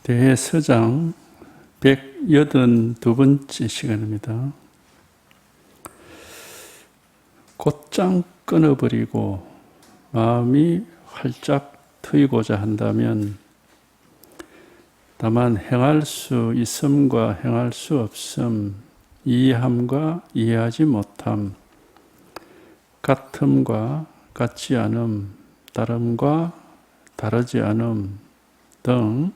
대해서장 182번째 시간입니다. 곧장 끊어버리고 마음이 활짝 트이고자 한다면 다만 행할 수 있음과 행할 수 없음, 이해함과 이해하지 못함, 같음과 같지 않음, 다름과 다르지 않음 등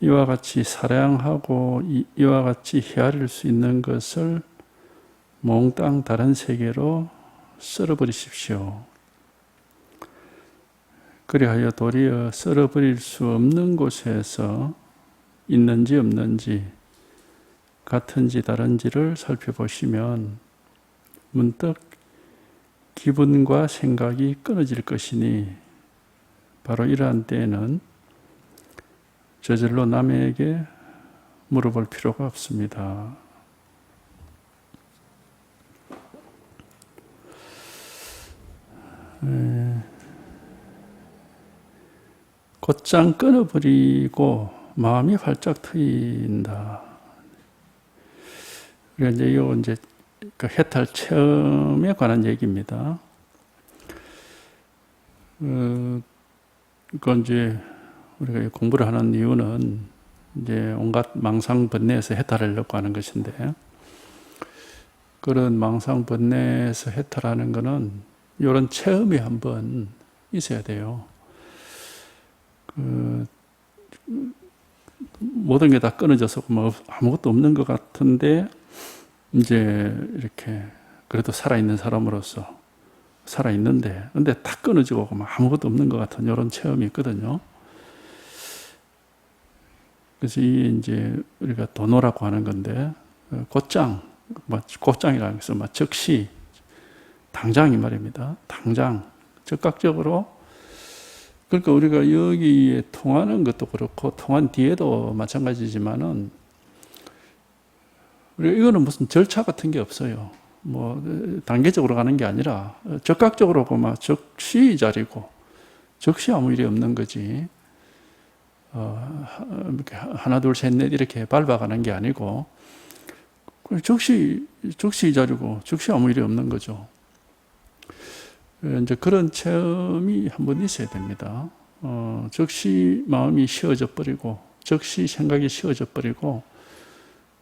이와 같이 사량하고 이와 같이 헤아릴 수 있는 것을 몽땅 다른 세계로 썰어버리십시오. 그리하여 도리어 썰어버릴 수 없는 곳에서 있는지 없는지, 같은지 다른지를 살펴보시면 문득 기분과 생각이 끊어질 것이니 바로 이러한 때에는 저절로 남에게 물어볼 필요가 없습니다. 곧장 끊어버리고 마음이 활짝 트인다. 그러니까 이제 그 해탈 체험에 관한 얘기입니다. 그건 이제 우리가 공부를 하는 이유는 이제 온갖 망상 번뇌에서 해탈하려고 하는 것인데, 그런 망상 번뇌에서 해탈하는 것은 이런 체험이 한번 있어야 돼요. 모든 게 다 끊어져서 뭐 아무것도 없는 것 같은데 이제 이렇게 그래도 살아있는 사람으로서 살아있는데 근데 다 끊어지고 아무것도 없는 것 같은 이런 체험이 있거든요. 그래서 이게 이제 우리가 도노라고 하는 건데, 곧장, 곧장이라는 것은 즉시, 당장 이 말입니다. 당장, 즉각적으로. 그러니까 우리가 여기에 통하는 것도 그렇고 통한 뒤에도 마찬가지지만은 우리가 이거는 무슨 절차 같은 게 없어요. 뭐 단계적으로 가는 게 아니라 즉각적으로 즉시 이 자리고 즉시 아무 일이 없는 거지. 하나 둘 셋 넷 이렇게 밟아가는 게 아니고 즉시 이 자리고 즉시 아무 일이 없는 거죠. 이제 그런 체험이 한번 있어야 됩니다. 즉시 마음이 쉬어져 버리고, 즉시 생각이 쉬어져 버리고,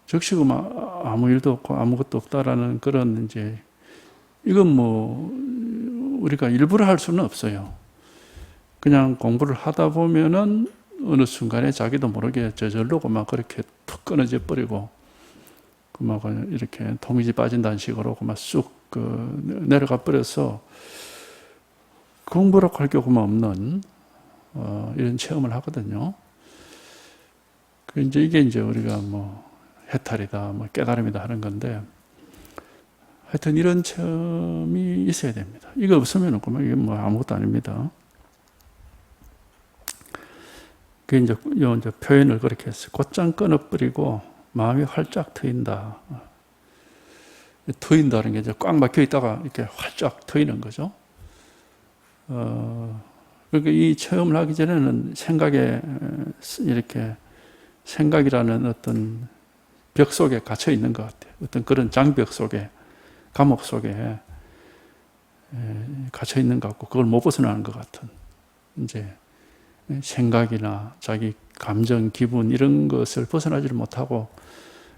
즉시 아무 일도 없고 아무것도 없다라는 그런 이제, 이건 뭐 우리가 일부러 할 수는 없어요. 그냥 공부를 하다 보면은 어느 순간에 자기도 모르게 저절로 그렇게 툭 끊어져 버리고, 이렇게 통이지 빠진다는 식으로 쑥 내려가 버려서 공부라고 할 게 없는 이런 체험을 하거든요. 이게 이제 우리가 해탈이다, 깨달음이다 하는 건데, 하여튼 이런 체험이 있어야 됩니다. 이거 없으면 이게 아무것도 아닙니다. 그게 이제 표현을 그렇게 했어요. 곧장 끊어버리고 마음이 활짝 트인다. 트인다는 게 이제 꽉 막혀 있다가 이렇게 활짝 트이는 거죠. 그러니까 이 체험을 하기 전에는 생각이라는 어떤 벽 속에 갇혀 있는 것 같아요. 어떤 그런 장벽 속에, 감옥 속에 갇혀 있는 것 같고, 그걸 못 벗어나는 것 같은, 이제 생각이나 자기 감정, 기분 이런 것을 벗어나지를 못하고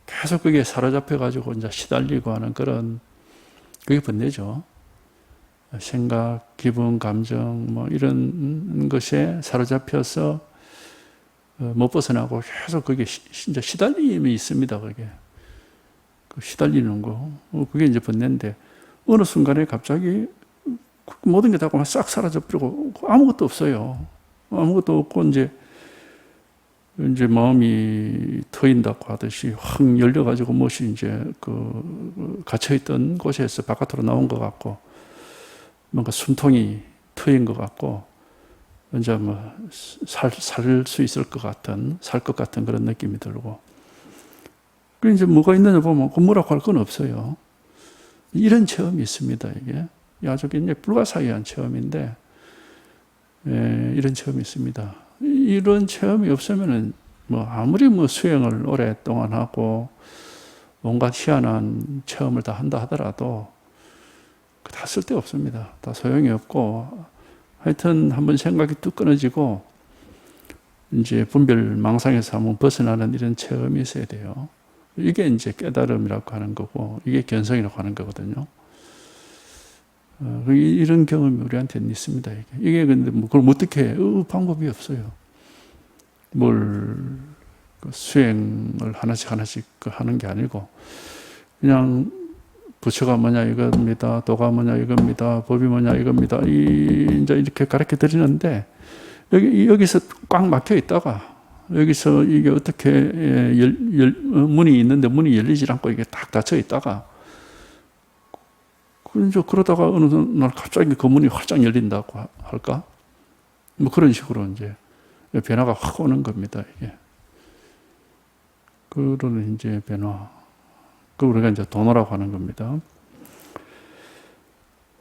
계속 그게 사로잡혀가지고 이제 시달리고 하는 그게 번뇌죠. 생각, 기분, 감정, 이런 것에 사로잡혀서 못 벗어나고 계속 그게 이제 시달림이 있습니다. 그게. 시달리는 거. 그게 이제 번뇌인데, 어느 순간에 갑자기 모든 게 다 싹 사라져버리고 아무것도 없어요. 아무것도 없고, 이제 마음이 트인다고 하듯이 확 열려가지고 무엇이 이제 갇혀있던 곳에서 바깥으로 나온 것 같고, 뭔가 숨통이 트인 것 같고, 이제 살 수 있을 것 같은, 살 것 같은 그런 느낌이 들고. 그 이제 뭐가 있느냐 보면, 뭐라고 할 건 없어요. 이런 체험이 있습니다, 이게. 아주 굉장히 불가사의한 체험인데, 이런 체험이 있습니다. 이런 체험이 없으면은 뭐 아무리 뭐 수행을 오랫동안 하고 온갖 희한한 체험을 다 한다 하더라도 다 쓸데없습니다. 다 소용이 없고, 하여튼 한번 생각이 뚝 끊어지고 이제 분별망상에서 한번 벗어나는 이런 체험이 있어야 돼요. 이게 이제 깨달음이라고 하는 거고, 이게 견성이라고 하는 거거든요. 이런 경험이 우리한테는 있습니다. 이게 근데 뭐 그걸 어떻게 해? 방법이 없어요. 수행을 하나씩 하는 게 아니고, 그냥 부처가 뭐냐 이겁니다. 도가 뭐냐 이겁니다. 법이 뭐냐 이겁니다. 이제 이렇게 가르쳐 드리는데, 여기서 꽉 막혀 있다가, 여기서 이게 어떻게 문이 있는데 문이 열리지 않고 이게 딱 닫혀 있다가, 그러다가 어느 날 갑자기 그 문이 활짝 열린다고 할까? 뭐 그런 식으로 이제 변화가 확 오는 겁니다, 이게. 그런 이제 변화. 그 우리가 이제 도노라고 하는 겁니다.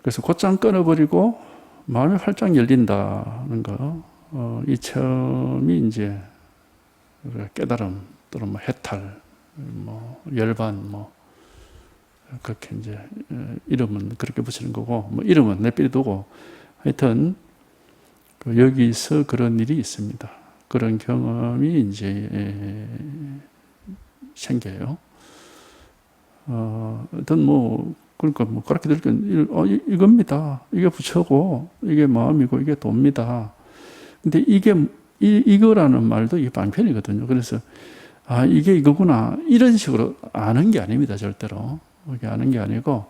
그래서 곧장 끊어버리고 마음이 활짝 열린다는 거. 이 체험이 이제 깨달음 또는 뭐 해탈, 뭐 열반, 뭐 그렇게 이제 이름은 그렇게 붙이는 거고, 뭐 이름은 내버려 두고, 하여튼 여기서 그런 일이 있습니다. 그런 경험이 이제 생겨요. 어떤 그러니까 그렇게 들으니까 이겁니다. 이게 부처고 이게 마음이고 이게 도입니다. 근데 이거라는 말도 이게 방편이거든요. 그래서 이게 이거구나 이런 식으로 아는 게 아닙니다. 절대로. 이게 아는 게 아니고,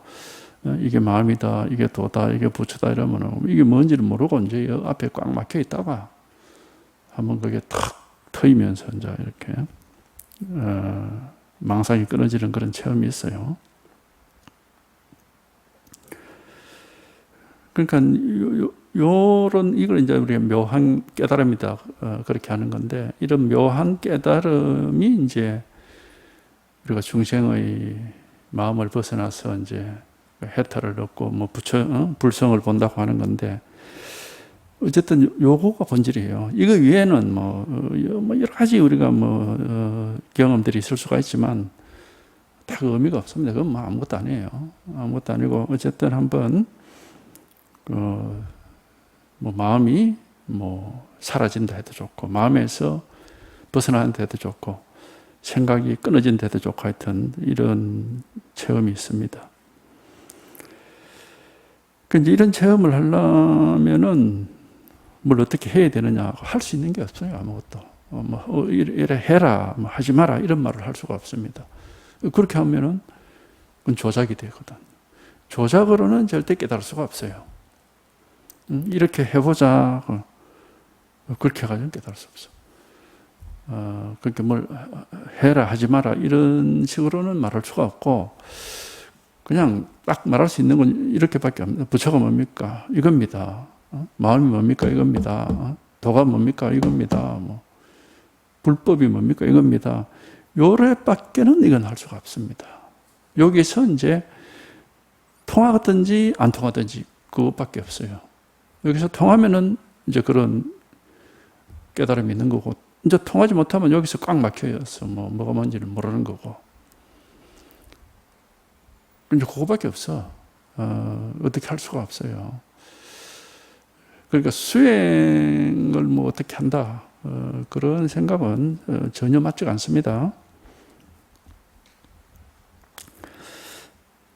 이게 마음이다, 이게 도다, 이게 부처다 이러면 이게 뭔지를 모르고 이제 앞에 꽉 막혀 있다가 한번 그게 탁 트이면서 이제 이렇게 망상이 끊어지는 그런 체험이 있어요. 그러니까 이걸 이제 우리가 묘한 깨달음이다 그렇게 하는 건데, 이런 묘한 깨달음이 이제 우리가 중생의 마음을 벗어나서 이제 해탈을 얻고 뭐 불성을 본다고 하는 건데, 어쨌든 요거가 본질이에요. 이거 위에는 뭐 여러 가지 우리가 경험들이 있을 수가 있지만 다 그 의미가 없습니다. 그건 뭐 아무것도 아니에요. 아무것도 아니고, 어쨌든 한번 마음이 사라진다 해도 좋고, 마음에서 벗어나는다 해도 좋고, 생각이 끊어진 데도 좋고, 하여튼 이런 체험이 있습니다. 근데 이런 체험을 하려면은 뭘 어떻게 해야 되느냐, 할 수 있는 게 없어요. 아무것도. 이래 해라, 하지 마라 이런 말을 할 수가 없습니다. 그렇게 하면은 그건 조작이 되거든. 조작으로는 절대 깨달을 수가 없어요. 이렇게 해보자, 그렇게 해가지고 깨달을 수 없어. 그렇게 뭘 해라 하지 마라 이런 식으로는 말할 수가 없고, 그냥 딱 말할 수 있는 건 이렇게밖에 없습니다. 부처가 뭡니까? 이겁니다. 마음이 뭡니까? 이겁니다. 도가 뭡니까? 이겁니다. 불법이 뭡니까? 이겁니다. 요래밖에는 이건 할 수가 없습니다. 여기서 이제 통하든지 안 통하든지 그것밖에 없어요. 여기서 통하면은 이제 그런 깨달음이 있는 거고, 이제 통하지 못하면 여기서 꽉 막혀서 뭐가 뭔지를 모르는 거고. 이제 그거밖에 없어. 어떻게 할 수가 없어요. 그러니까 수행을 어떻게 한다, 그런 생각은 전혀 맞지가 않습니다.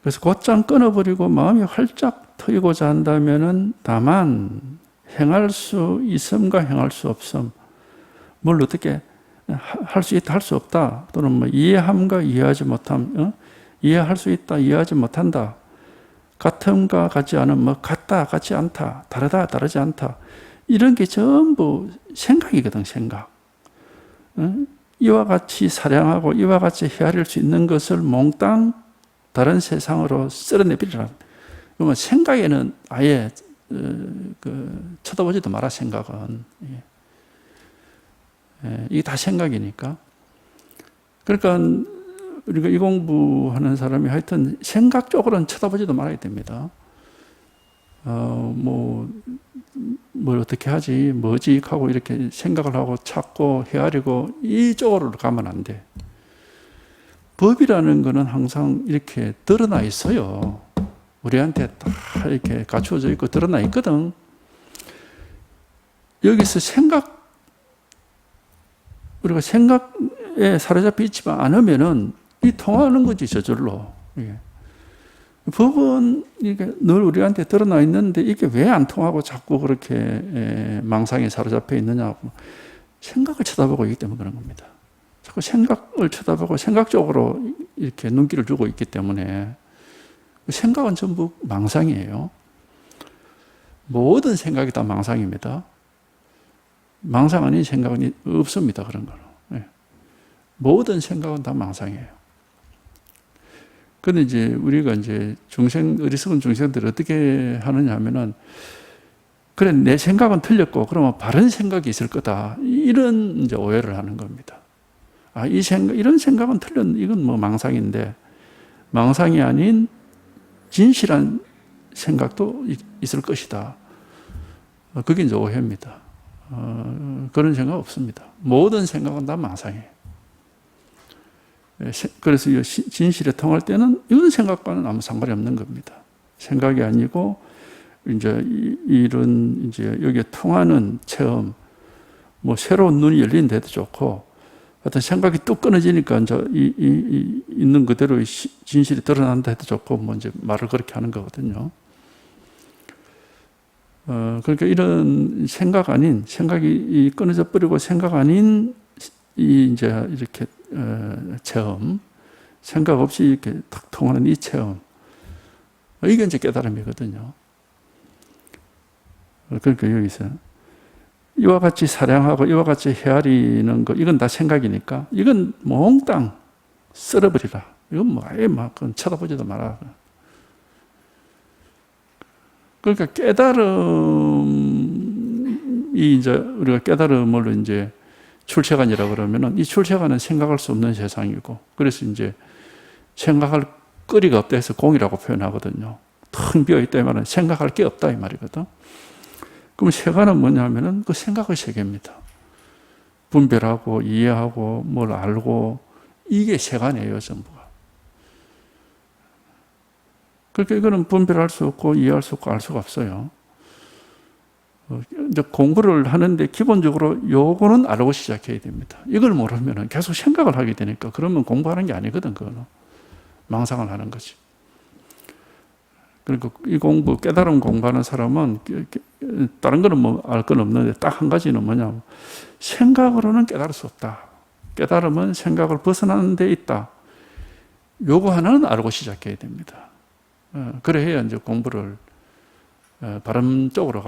그래서 곧장 끊어버리고 마음이 활짝 트이고자 한다면은, 다만 행할 수 있음과 행할 수 없음, 뭘 어떻게 할 수 있다, 할 수 없다, 또는 이해함과 이해하지 못함, 이해할 수 있다, 이해하지 못한다, 같음과 같지 않음, 같다, 같지 않다, 다르다, 다르지 않다, 이런 게 전부 생각이거든, 생각. 이와 같이 사량하고 이와 같이 헤아릴 수 있는 것을 몽땅 다른 세상으로 쓸어내버리라. 그러면 생각에는 아예 쳐다보지도 마라, 생각은. 이게 다 생각이니까. 그러니까 우리가 이 공부하는 사람이 하여튼 생각 쪽으로는 쳐다보지도 말아야 됩니다. 뭘 어떻게 하지, 뭐지 하고 이렇게 생각을 하고 찾고 헤아리고 이쪽으로 가면 안 돼. 법이라는 거는 항상 이렇게 드러나 있어요. 우리한테 다 이렇게 갖추어져 있고 드러나 있거든. 여기서 우리가 생각에 사로잡혀 있지만 않으면은 이 통하는 거지, 저절로. 예. 법은 이게 늘 우리한테 드러나 있는데 이게 왜 안 통하고 자꾸 그렇게 망상에 사로잡혀 있느냐고. 생각을 쳐다보고 있기 때문에 그런 겁니다. 자꾸 생각을 쳐다보고 생각적으로 이렇게 눈길을 주고 있기 때문에 생각은 전부 망상이에요. 모든 생각이 다 망상입니다. 망상 아닌 생각은 없습니다. 그런 거는. 네. 모든 생각은 다 망상이에요. 근데 이제 우리가 이제 어리석은 중생들이 어떻게 하느냐 하면은, 그래, 내 생각은 틀렸고, 그러면 바른 생각이 있을 거다. 이런 이제 오해를 하는 겁니다. 아, 이런 생각은 이건 뭐 망상인데, 망상이 아닌 진실한 생각도 있을 것이다. 그게 이제 오해입니다. 그런 생각 없습니다. 모든 생각은 다 망상이에요. 그래서 진실에 통할 때는 이런 생각과는 아무 상관이 없는 겁니다. 생각이 아니고, 이제 이런 이제 여기에 통하는 체험, 뭐 새로운 눈이 열린 데도 좋고, 어떤 생각이 뚝 끊어지니까 이제 있는 그대로의 진실이 드러난다 해도 좋고, 뭐 이제 말을 그렇게 하는 거거든요. 그러니까 이런 생각이 끊어져 버리고 생각 아닌 이제 이렇게 체험, 생각 없이 이렇게 탁 통하는 이 체험, 이게 이제 깨달음이거든요. 그러니까 여기서 이와 같이 사량하고 이와 같이 헤아리는 거, 이건 다 생각이니까 이건 몽땅 쓸어버리라. 이건 뭐 아예 막 쳐다보지도 마라. 그러니까 깨달음이 이제 우리가 깨달음을 이제 출세관이라고 그러면은, 이 출세관은 생각할 수 없는 세상이고, 그래서 이제 생각할 거리가 없다 해서 공이라고 표현하거든요. 텅 비어 있다 이 말은 생각할 게 없다 이 말이거든. 그럼 세관은 뭐냐면은 그 생각의 세계입니다. 분별하고 이해하고 뭘 알고, 이게 세관이에요, 전부가. 그러니까 이거는 분별할 수 없고 이해할 수 없고 알 수가 없어요. 이제 공부를 하는데 기본적으로 요거는 알고 시작해야 됩니다. 이걸 모르면 계속 생각을 하게 되니까, 그러면 공부하는 게 아니거든. 그거는 망상을 하는 거지. 그러니까 이 깨달음 공부하는 사람은 다른 거는 뭐 알 건 없는데 딱 한 가지는 뭐냐면, 생각으로는 깨달을 수 없다. 깨달음은 생각을 벗어나는 데 있다. 요거 하나는 알고 시작해야 됩니다. 그래야 이제 공부를 바른 쪽으로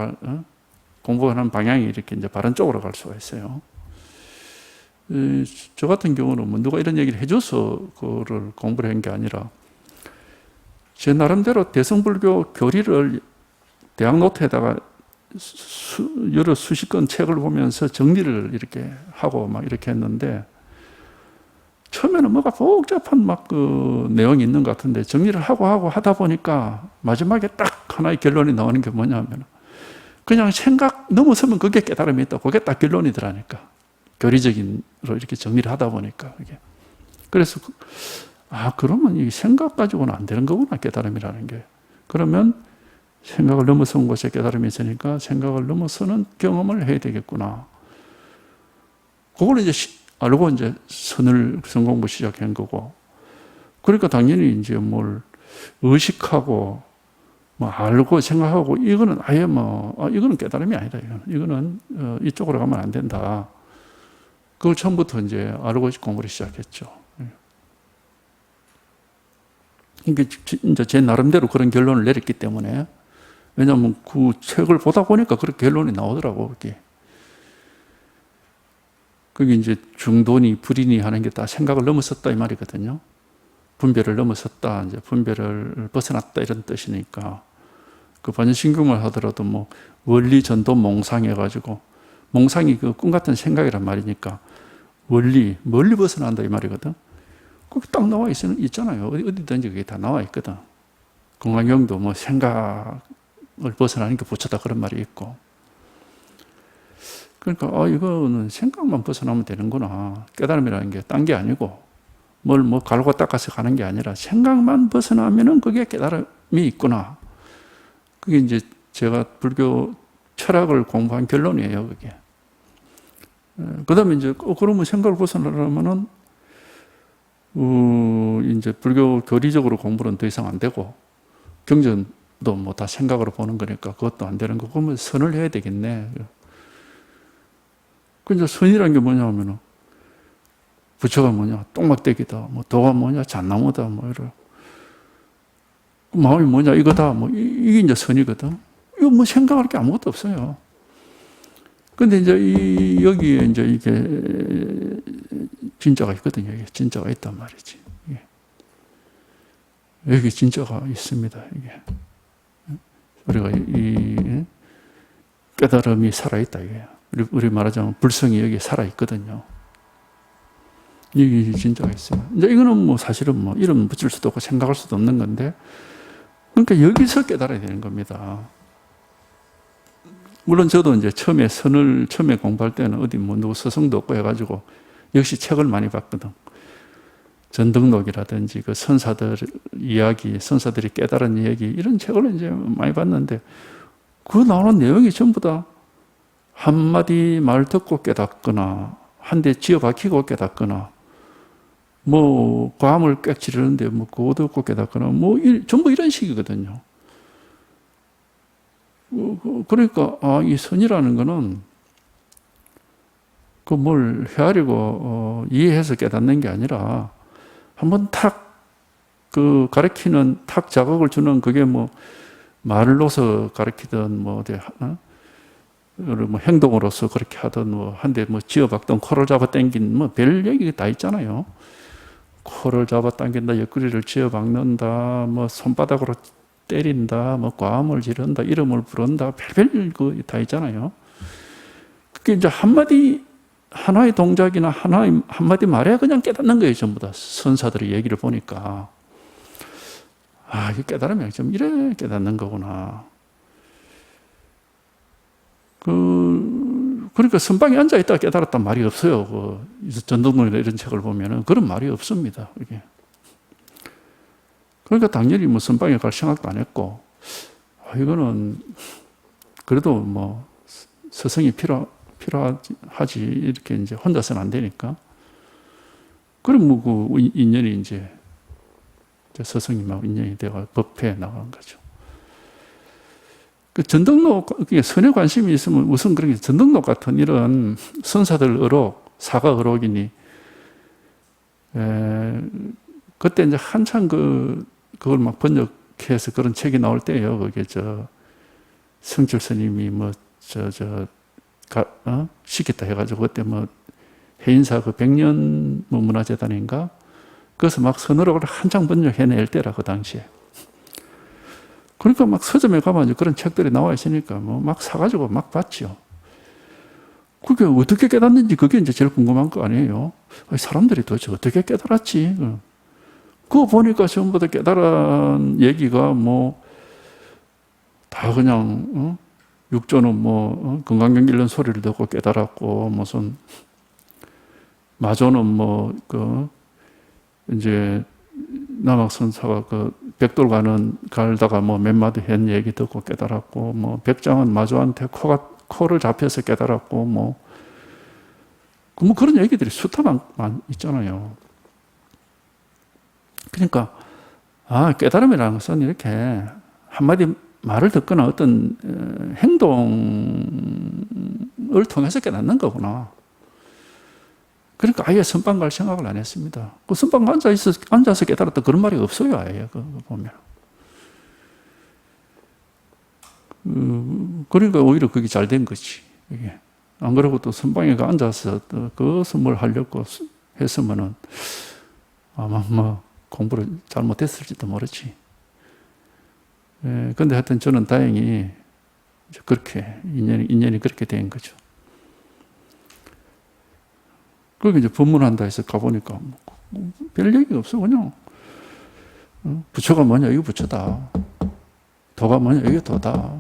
공부하는 방향이 이렇게 이제 바른 쪽으로 갈 수가 있어요. 저 같은 경우는 뭐 누가 이런 얘기를 해줘서 그거를 공부를 한 게 아니라, 제 나름대로 대성불교 교리를 대학 노트에다가 여러 수십 권 책을 보면서 정리를 이렇게 하고 막 이렇게 했는데, 처음에는 뭐가 복잡한 막 그 내용이 있는 것 같은데, 정리를 하고 하다 보니까 마지막에 딱 하나의 결론이 나오는 게 뭐냐면, 그냥 생각 넘어서면 그게 깨달음이 있다. 그게 딱 결론이더라니까. 교리적인로 이렇게 정리를 하다 보니까. 이게. 그래서, 그러면 이 생각 가지고는 안 되는 거구나, 깨달음이라는 게. 그러면 생각을 넘어선 곳에 깨달음이 있으니까 생각을 넘어서는 경험을 해야 되겠구나. 그걸 이제 알고 이제 선공부 시작한 거고. 그러니까 당연히 이제 뭘 의식하고, 뭐 알고 생각하고, 이거는 아예 이거는 깨달음이 아니다. 이거는 이쪽으로 가면 안 된다. 그걸 처음부터 이제 알고 공부를 시작했죠. 이게 이제 제 나름대로 그런 결론을 내렸기 때문에, 왜냐하면 그 책을 보다 보니까 그렇게 결론이 나오더라고, 그게. 그게 이제 중도니 불이니 하는 게 다 생각을 넘어섰다 이 말이거든요. 분별을 넘어섰다, 이제 분별을 벗어났다 이런 뜻이니까. 그 반신경을 하더라도 뭐 원리 전도 몽상 해가지고, 몽상이 그 꿈 같은 생각이란 말이니까 멀리 벗어난다 이 말이거든. 그게 딱 나와 있잖아요. 어디든지 그게 다 나와 있거든. 공안경도 뭐 생각을 벗어나는 게 부처다 그런 말이 있고. 그러니까 이거는 생각만 벗어나면 되는구나. 깨달음이라는 게 딴 게 아니고 뭘 뭐 갈고 닦아서 가는 게 아니라 생각만 벗어나면은 그게 깨달음이 있구나. 그게 이제 제가 불교 철학을 공부한 결론이에요, 그게. 그 다음에 이제, 그러면 생각을 벗어나려면은, 이제 불교 교리적으로 공부는 더 이상 안 되고, 경전도 뭐 다 생각으로 보는 거니까 그것도 안 되는 거고, 그러면 선을 해야 되겠네. 그 이제 선이라는 게 뭐냐 하면은, 부처가 뭐냐, 똥막대기다, 뭐 도가 뭐냐, 잣나무다, 뭐 이런. 마음이 뭐냐, 이거다, 뭐, 이게 이제 선이거든. 이거 뭐 생각할 게 아무것도 없어요. 근데 이제 여기에 이제 이게 진짜가 있거든요. 이게 진짜가 있단 말이지. 여기 진짜가 있습니다. 이게. 우리가 이 깨달음이 살아있다. 이게. 우리 말하자면 불성이 여기 살아있거든요. 이게 진짜가 있어요. 이제 이거는 뭐 사실은 뭐 이름 붙일 수도 없고 생각할 수도 없는 건데, 그러니까 여기서 깨달아야 되는 겁니다. 물론 저도 이제 처음에 공부할 때는 어디 뭐 누구 스승도 없고 해가지고 역시 책을 많이 봤거든. 전등록이라든지 그 선사들 이야기, 선사들이 깨달은 이야기 이런 책을 이제 많이 봤는데 그 나오는 내용이 전부 다 한마디 말 듣고 깨닫거나 한 대 쥐어 박히고 깨닫거나 뭐 과음을 꽥 지르는데 뭐 그거 듣고 깨닫거나 뭐 전부 이런 식이거든요. 그러니까 이 선이라는 거는 그 뭘 헤아리고 이해해서 깨닫는 게 아니라 한번 탁 그 가르치는 탁 자극을 주는 그게 뭐 말로서 가르치든 뭐 어디 뭐 행동으로서 그렇게 하든 뭐 한 대 뭐 쥐어박든 코를 잡아 당긴 뭐 별 얘기 다 있잖아요. 코를 잡아 당긴다, 옆구리를 쥐어박는다, 뭐 손바닥으로 때린다, 뭐 과음을 지른다, 이름을 부른다, 별별 그 다 있잖아요. 그게 이제 하나의 동작이나 한마디 말에 그냥 깨닫는 거예요, 전부 다. 선사들의 얘기를 보니까. 이 깨달음이 좀 이래 깨닫는 거구나. 그러니까 선방에 앉아있다가 깨달았단 말이 없어요. 전등록이나 이런 책을 보면은 그런 말이 없습니다. 이게. 그러니까 당연히 뭐 선방에 갈 생각도 안 했고, 이거는 그래도 뭐 스승이 필요하지, 이렇게 이제 혼자서는 안 되니까. 그럼 뭐 그 인연이 이제 스승님하고 인연이 되어 법회에 나간 거죠. 그 전등록, 선에 관심이 있으면 우선 그런 게 전등록 같은 이런 선사들 의록, 사가 의록이니, 그때 이제 한참 그걸 막 번역해서 그런 책이 나올 때예요. 그게 성철 스님이 시켰다 해가지고 그때 뭐 해인사 그 백년 뭐 문화재단인가? 그래서 막 선어록을 한창 번역해낼 때라 그 당시에. 그러니까 막 서점에 가면 그런 책들이 나와 있으니까 뭐 막 사가지고 막 봤죠. 그게 어떻게 깨닫는지 그게 이제 제일 궁금한 거 아니에요. 사람들이 도대체 어떻게 깨달았지? 그거 보니까 전부 다 깨달은 얘기가 뭐 다 그냥 육조는 뭐 건강경 잃는 소리를 듣고 깨달았고, 무슨 마조는 뭐 이제 남학선사가 백돌가는 갈다가 뭐 몇 마디 한 얘기 듣고 깨달았고, 뭐 백장은 마조한테 코를 잡혀서 깨달았고, 뭐 그런 얘기들이 숱하만 있잖아요. 그러니까 깨달음이라는 것은 이렇게 한마디 말을 듣거나 어떤 행동을 통해서 깨닫는 거구나. 그러니까 아예 선방 갈 생각을 안 했습니다. 그 선방 앉아서 깨달았다 그런 말이 없어요, 아예 그거 보면. 그러니까 오히려 그게 잘 된 거지. 이게. 안 그러고 또 선방에 앉아서 그것을 뭘 하려고 했으면은 아마 뭐 공부를 잘못했을지도 모르지. 근데 하여튼 저는 다행히 그렇게 인연이 그렇게 된 거죠. 그리고 이제 법문한다 해서 가보니까 별 얘기가 없어. 그냥 부처가 뭐냐, 이거 부처다. 도가 뭐냐, 이게 도다.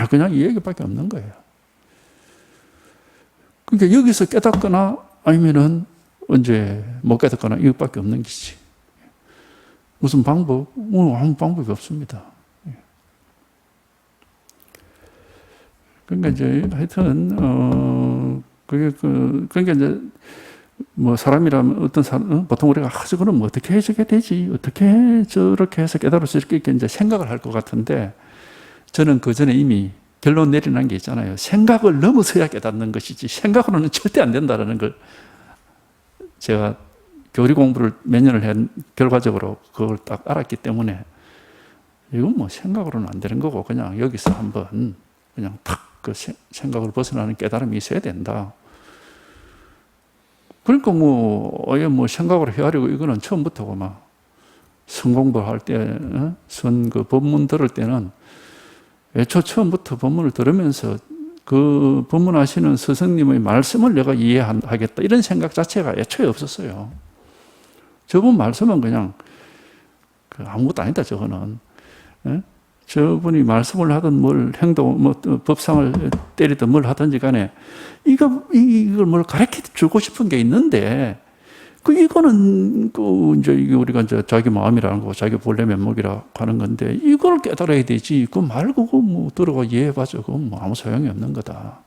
그냥 이 얘기밖에 없는 거예요. 그러니까 여기서 깨닫거나 아니면은 언제 못 깨닫거나 이것밖에 없는 것이지. 무슨 방법? 아무 방법이 없습니다. 그러니까 이제 하여튼 그러니까 이제 뭐 사람이라면 어떤 사람 보통 우리가 저거는 뭐 어떻게 저게 되지? 어떻게 저렇게 해서 깨달을 수 있게 이제 생각을 할 것 같은데 저는 그 전에 이미 결론 내려놓은 게 있잖아요. 생각을 넘어서야 깨닫는 것이지 생각으로는 절대 안 된다는 걸 제가 교리 공부를 몇 년을 한 결과적으로 그걸 딱 알았기 때문에 이건 뭐 생각으로는 안 되는 거고 그냥 여기서 한번 그냥 탁 그 생각을 벗어나는 깨달음이 있어야 된다. 그러니까 뭐 아예 뭐 생각을 헤아리고 이거는 처음부터고 막 성공부를 할 때 그 법문 들을 때는 애초 처음부터 법문을 들으면서 그 법문하시는 스승님의 말씀을 내가 이해하겠다 이런 생각 자체가 애초에 없었어요. 저분 말씀은 그냥 아무것도 아니다 저거는. 저분이 말씀을 하든 뭘 행동, 뭐 법상을 때리든 뭘 하든지 간에 이걸 뭘 가르쳐 주고 싶은 게 있는데 이거는 이제 우리가 이제 자기 마음이라는 거, 자기 본래 면목이라고 하는 건데 이걸 깨달아야 되지. 그거 말고 뭐 들어가 이해해봐줘. 그건 뭐 아무 소용이 없는 거다.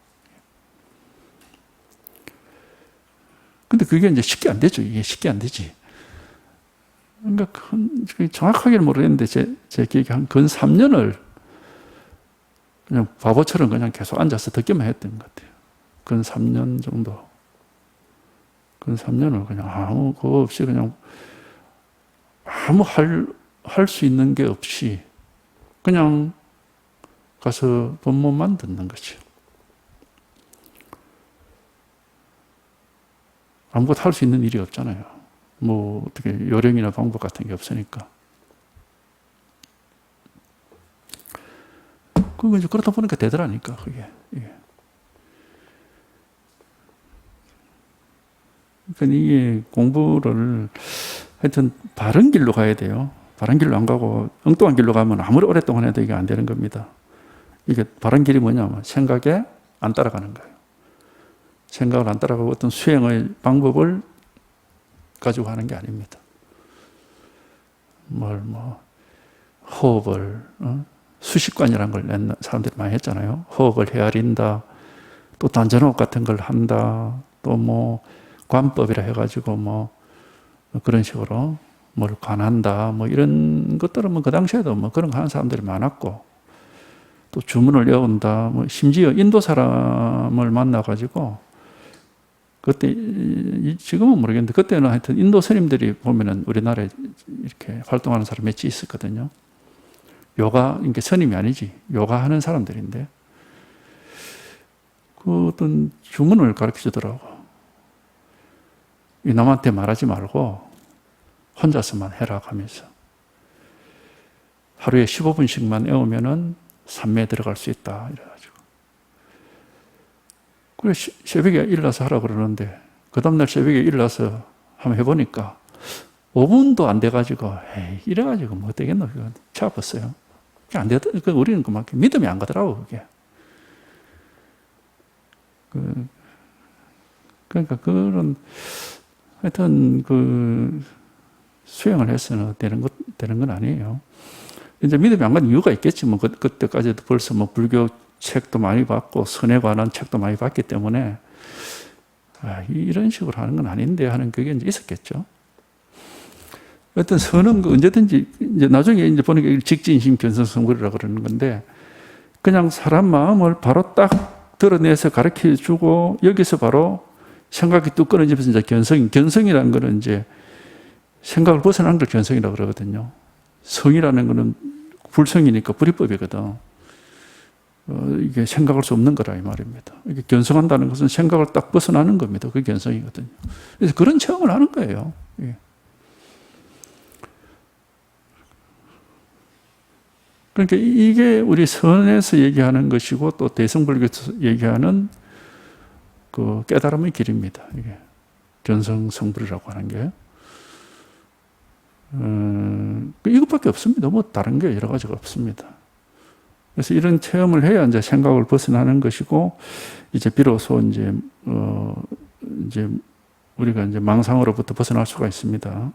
근데 그게 이제 쉽게 안 되죠. 이게 쉽게 안 되지. 그러니까 정확하게는 모르겠는데 제 기억에 한 근 3년을 그냥 바보처럼 그냥 계속 앉아서 듣기만 했던 것 같아요. 근 3년 정도. 근 3년을 그냥 아무 그거 없이 그냥 아무 할 수 있는 게 없이 그냥 가서 법문만 듣는 거죠. 아무것도 할 수 있는 일이 없잖아요. 뭐 어떻게 요령이나 방법 같은 게 없으니까. 그거 이제 그러다 보니까 되더라니까 그게. 그러니까 이게 공부를 하여튼 바른 길로 가야 돼요. 바른 길로 안 가고 엉뚱한 길로 가면 아무리 오랫동안 해도 이게 안 되는 겁니다. 이게 바른 길이 뭐냐면 생각에 안 따라가는 거예요. 생각을 안 따라가고 어떤 수행의 방법을 가지고 하는 게 아닙니다. 호흡을, 수식관이라는 걸 낸 사람들이 많이 했잖아요. 호흡을 헤아린다. 또 단전호흡 같은 걸 한다. 또 뭐, 관법이라 해가지고 뭐, 그런 식으로 뭘 관한다. 뭐 이런 것들은 뭐 그 당시에도 뭐 그런 거 하는 사람들이 많았고, 또 주문을 외운다. 뭐 심지어 인도 사람을 만나가지고, 그때, 지금은 모르겠는데, 그때는 하여튼 인도 스님들이 보면은 우리나라에 이렇게 활동하는 사람 몇 있었거든요. 요가, 이게 스님이 아니지. 요가 하는 사람들인데, 그 어떤 주문을 가르쳐 주더라고. 이 남한테 말하지 말고, 혼자서만 해라 하면서. 하루에 15분씩만 외우면은 삼매에 들어갈 수 있다. 이래가지고. 그래, 새벽에 일어나서 하라 그러는데, 그 다음날 새벽에 일어나서 한번 해보니까, 5분도 안 돼가지고, 이래가지고 뭐 되겠노? 그거 차 아팠어요. 안 되더, 우리는 그만큼 믿음이 안 가더라고, 그게. 그러니까 그런, 하여튼 수행을 해서는 되는 건 아니에요. 이제 믿음이 안 가는 이유가 있겠지. 뭐, 그때까지도 벌써 뭐 불교 책도 많이 봤고 선에 관한 책도 많이 봤기 때문에 이런 식으로 하는 건 아닌데 하는 그게 이제 있었겠죠. 어떤 선은 언제든지 이제 나중에 이제 보니까 직진심 견성성불이라고 그러는 건데 그냥 사람 마음을 바로 딱 드러내서 가르쳐 주고 여기서 바로 생각이 뚝 끊어지면서 이제 견성이라는 거는 이제 생각을 벗어난 걸 견성이라고 그러거든요. 성이라는 거는 불성이니까 불이법이거든. 이게 생각할 수 없는 거라 이 말입니다. 이게 견성한다는 것은 생각을 딱 벗어나는 겁니다. 그게 견성이거든요. 그래서 그런 체험을 하는 거예요. 예. 그러니까 이게 우리 선에서 얘기하는 것이고 또 대승불교에서 얘기하는 그 깨달음의 길입니다. 이게 견성성불이라고 하는 게 이것밖에 없습니다. 뭐 다른 게 여러 가지가 없습니다. 그래서 이런 체험을 해야 이제 생각을 벗어나는 것이고, 이제 비로소 이제 우리가 이제 망상으로부터 벗어날 수가 있습니다.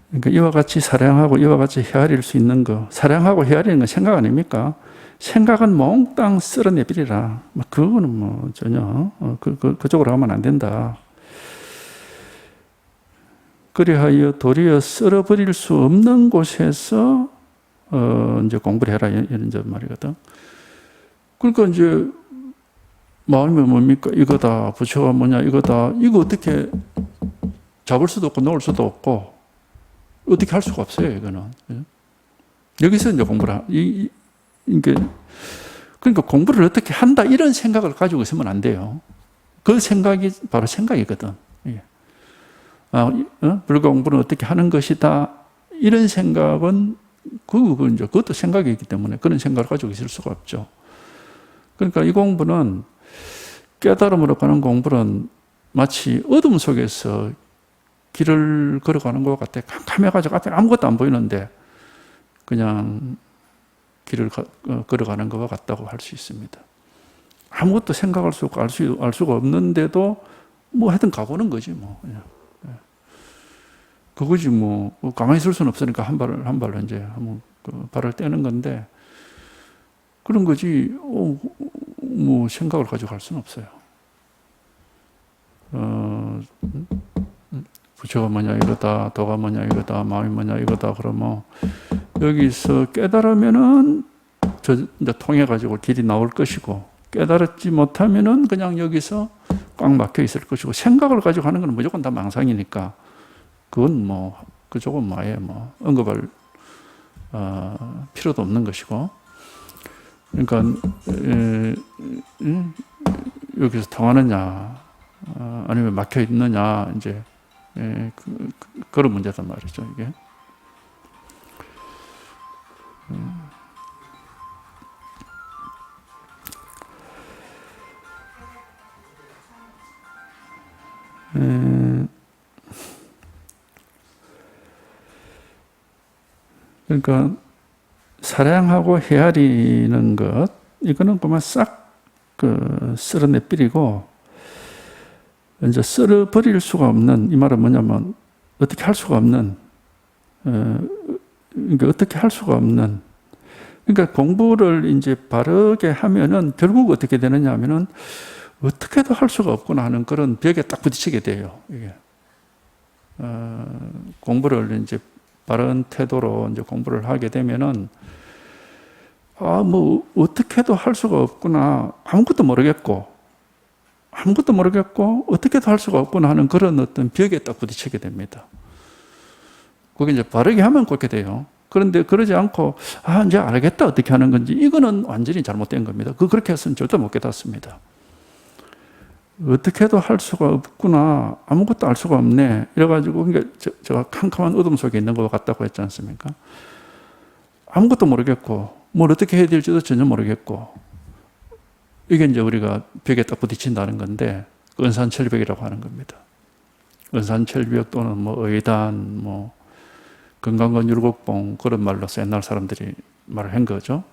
그러니까 이와 같이 사랑하고 이와 같이 헤아릴 수 있는 거, 사랑하고 헤아리는 건 생각 아닙니까? 생각은 몽땅 쓸어내버리라. 그거는 뭐 전혀 그쪽으로 가면 안 된다. 그리하여 도리어 쓸어버릴 수 없는 곳에서 이제 공부를 해라 이런 말이거든. 그러니까 이제 마음이 뭡니까? 이거다. 부처가 뭐냐? 이거다. 이거 어떻게 잡을 수도 없고 놓을 수도 없고 어떻게 할 수가 없어요. 이거는. 여기서 이제 공부를 그러니까 공부를 어떻게 한다 이런 생각을 가지고 있으면 안 돼요. 그 생각이 바로 생각이거든. 불가 공부는 어떻게 하는 것이다 이런 생각은 그것도 생각이기 때문에 그런 생각을 가지고 있을 수가 없죠. 그러니까 이 공부는 깨달음으로 가는 공부는 마치 어둠 속에서 길을 걸어가는 것 같아. 캄캄해가지고 앞에 아무것도 안 보이는데 그냥 길을 걸어가는 것과 같다고 할 수 있습니다. 아무것도 생각할 수 없고 알 수가 없는데도 뭐 하여튼 가보는 거지 뭐. 그거지 뭐. 가만히 있을 수는 없으니까 한 발로 이제 한번 발을 떼는 건데 그런 거지. 뭐 생각을 가지고 갈 수는 없어요. 부처가 뭐냐 이거다, 도가 뭐냐 이거다, 마음이 뭐냐 이거다. 그러면 여기서 깨달으면은 이제 통해 가지고 길이 나올 것이고, 깨달지 못하면은 그냥 여기서 꽉 막혀 있을 것이고, 생각을 가지고 하는 건 무조건 다 망상이니까 그건 뭐 그쪽은 뭐 아예 뭐 언급할 필요도 없는 것이고. 그러니까 여기서 통하느냐 아니면 막혀 있느냐 이제 그런 문제단 말이죠 이게. 그러니까 사랑하고 헤아리는 것 이거는 그만 싹 쓸어내버리고 이제 쓸어버릴 수가 없는, 이 말은 뭐냐면 어떻게 할 수가 없는, 그러니까 어떻게 할 수가 없는, 그러니까 공부를 이제 바르게 하면은 결국 어떻게 되느냐 하면은 어떻게도 할 수가 없구나 하는 그런 벽에 딱 부딪히게 돼요. 이게 공부를 이제 바른 태도로 이제 공부를 하게 되면은 뭐 어떻게도 할 수가 없구나, 아무것도 모르겠고 어떻게도 할 수가 없구나 하는 그런 어떤 벽에 딱 부딪히게 됩니다. 그게 이제 바르게 하면 그렇게 돼요. 그런데 그러지 않고 이제 알겠다 어떻게 하는 건지, 이거는 완전히 잘못된 겁니다. 그렇게 해서는 절대 못 깨닫습니다. 어떻게도 할 수가 없구나, 아무것도 알 수가 없네 이래가지고, 그러니까 제가 캄캄한 어둠 속에 있는 것 같다고 했지 않습니까? 아무것도 모르겠고 뭘 어떻게 해야 될지도 전혀 모르겠고, 이게 이제 우리가 벽에 딱 부딪힌다는 건데 은산철벽이라고 하는 겁니다. 은산철벽 또는 뭐 의단, 뭐 금강건 율곡봉 그런 말로서 옛날 사람들이 말을 한 거죠.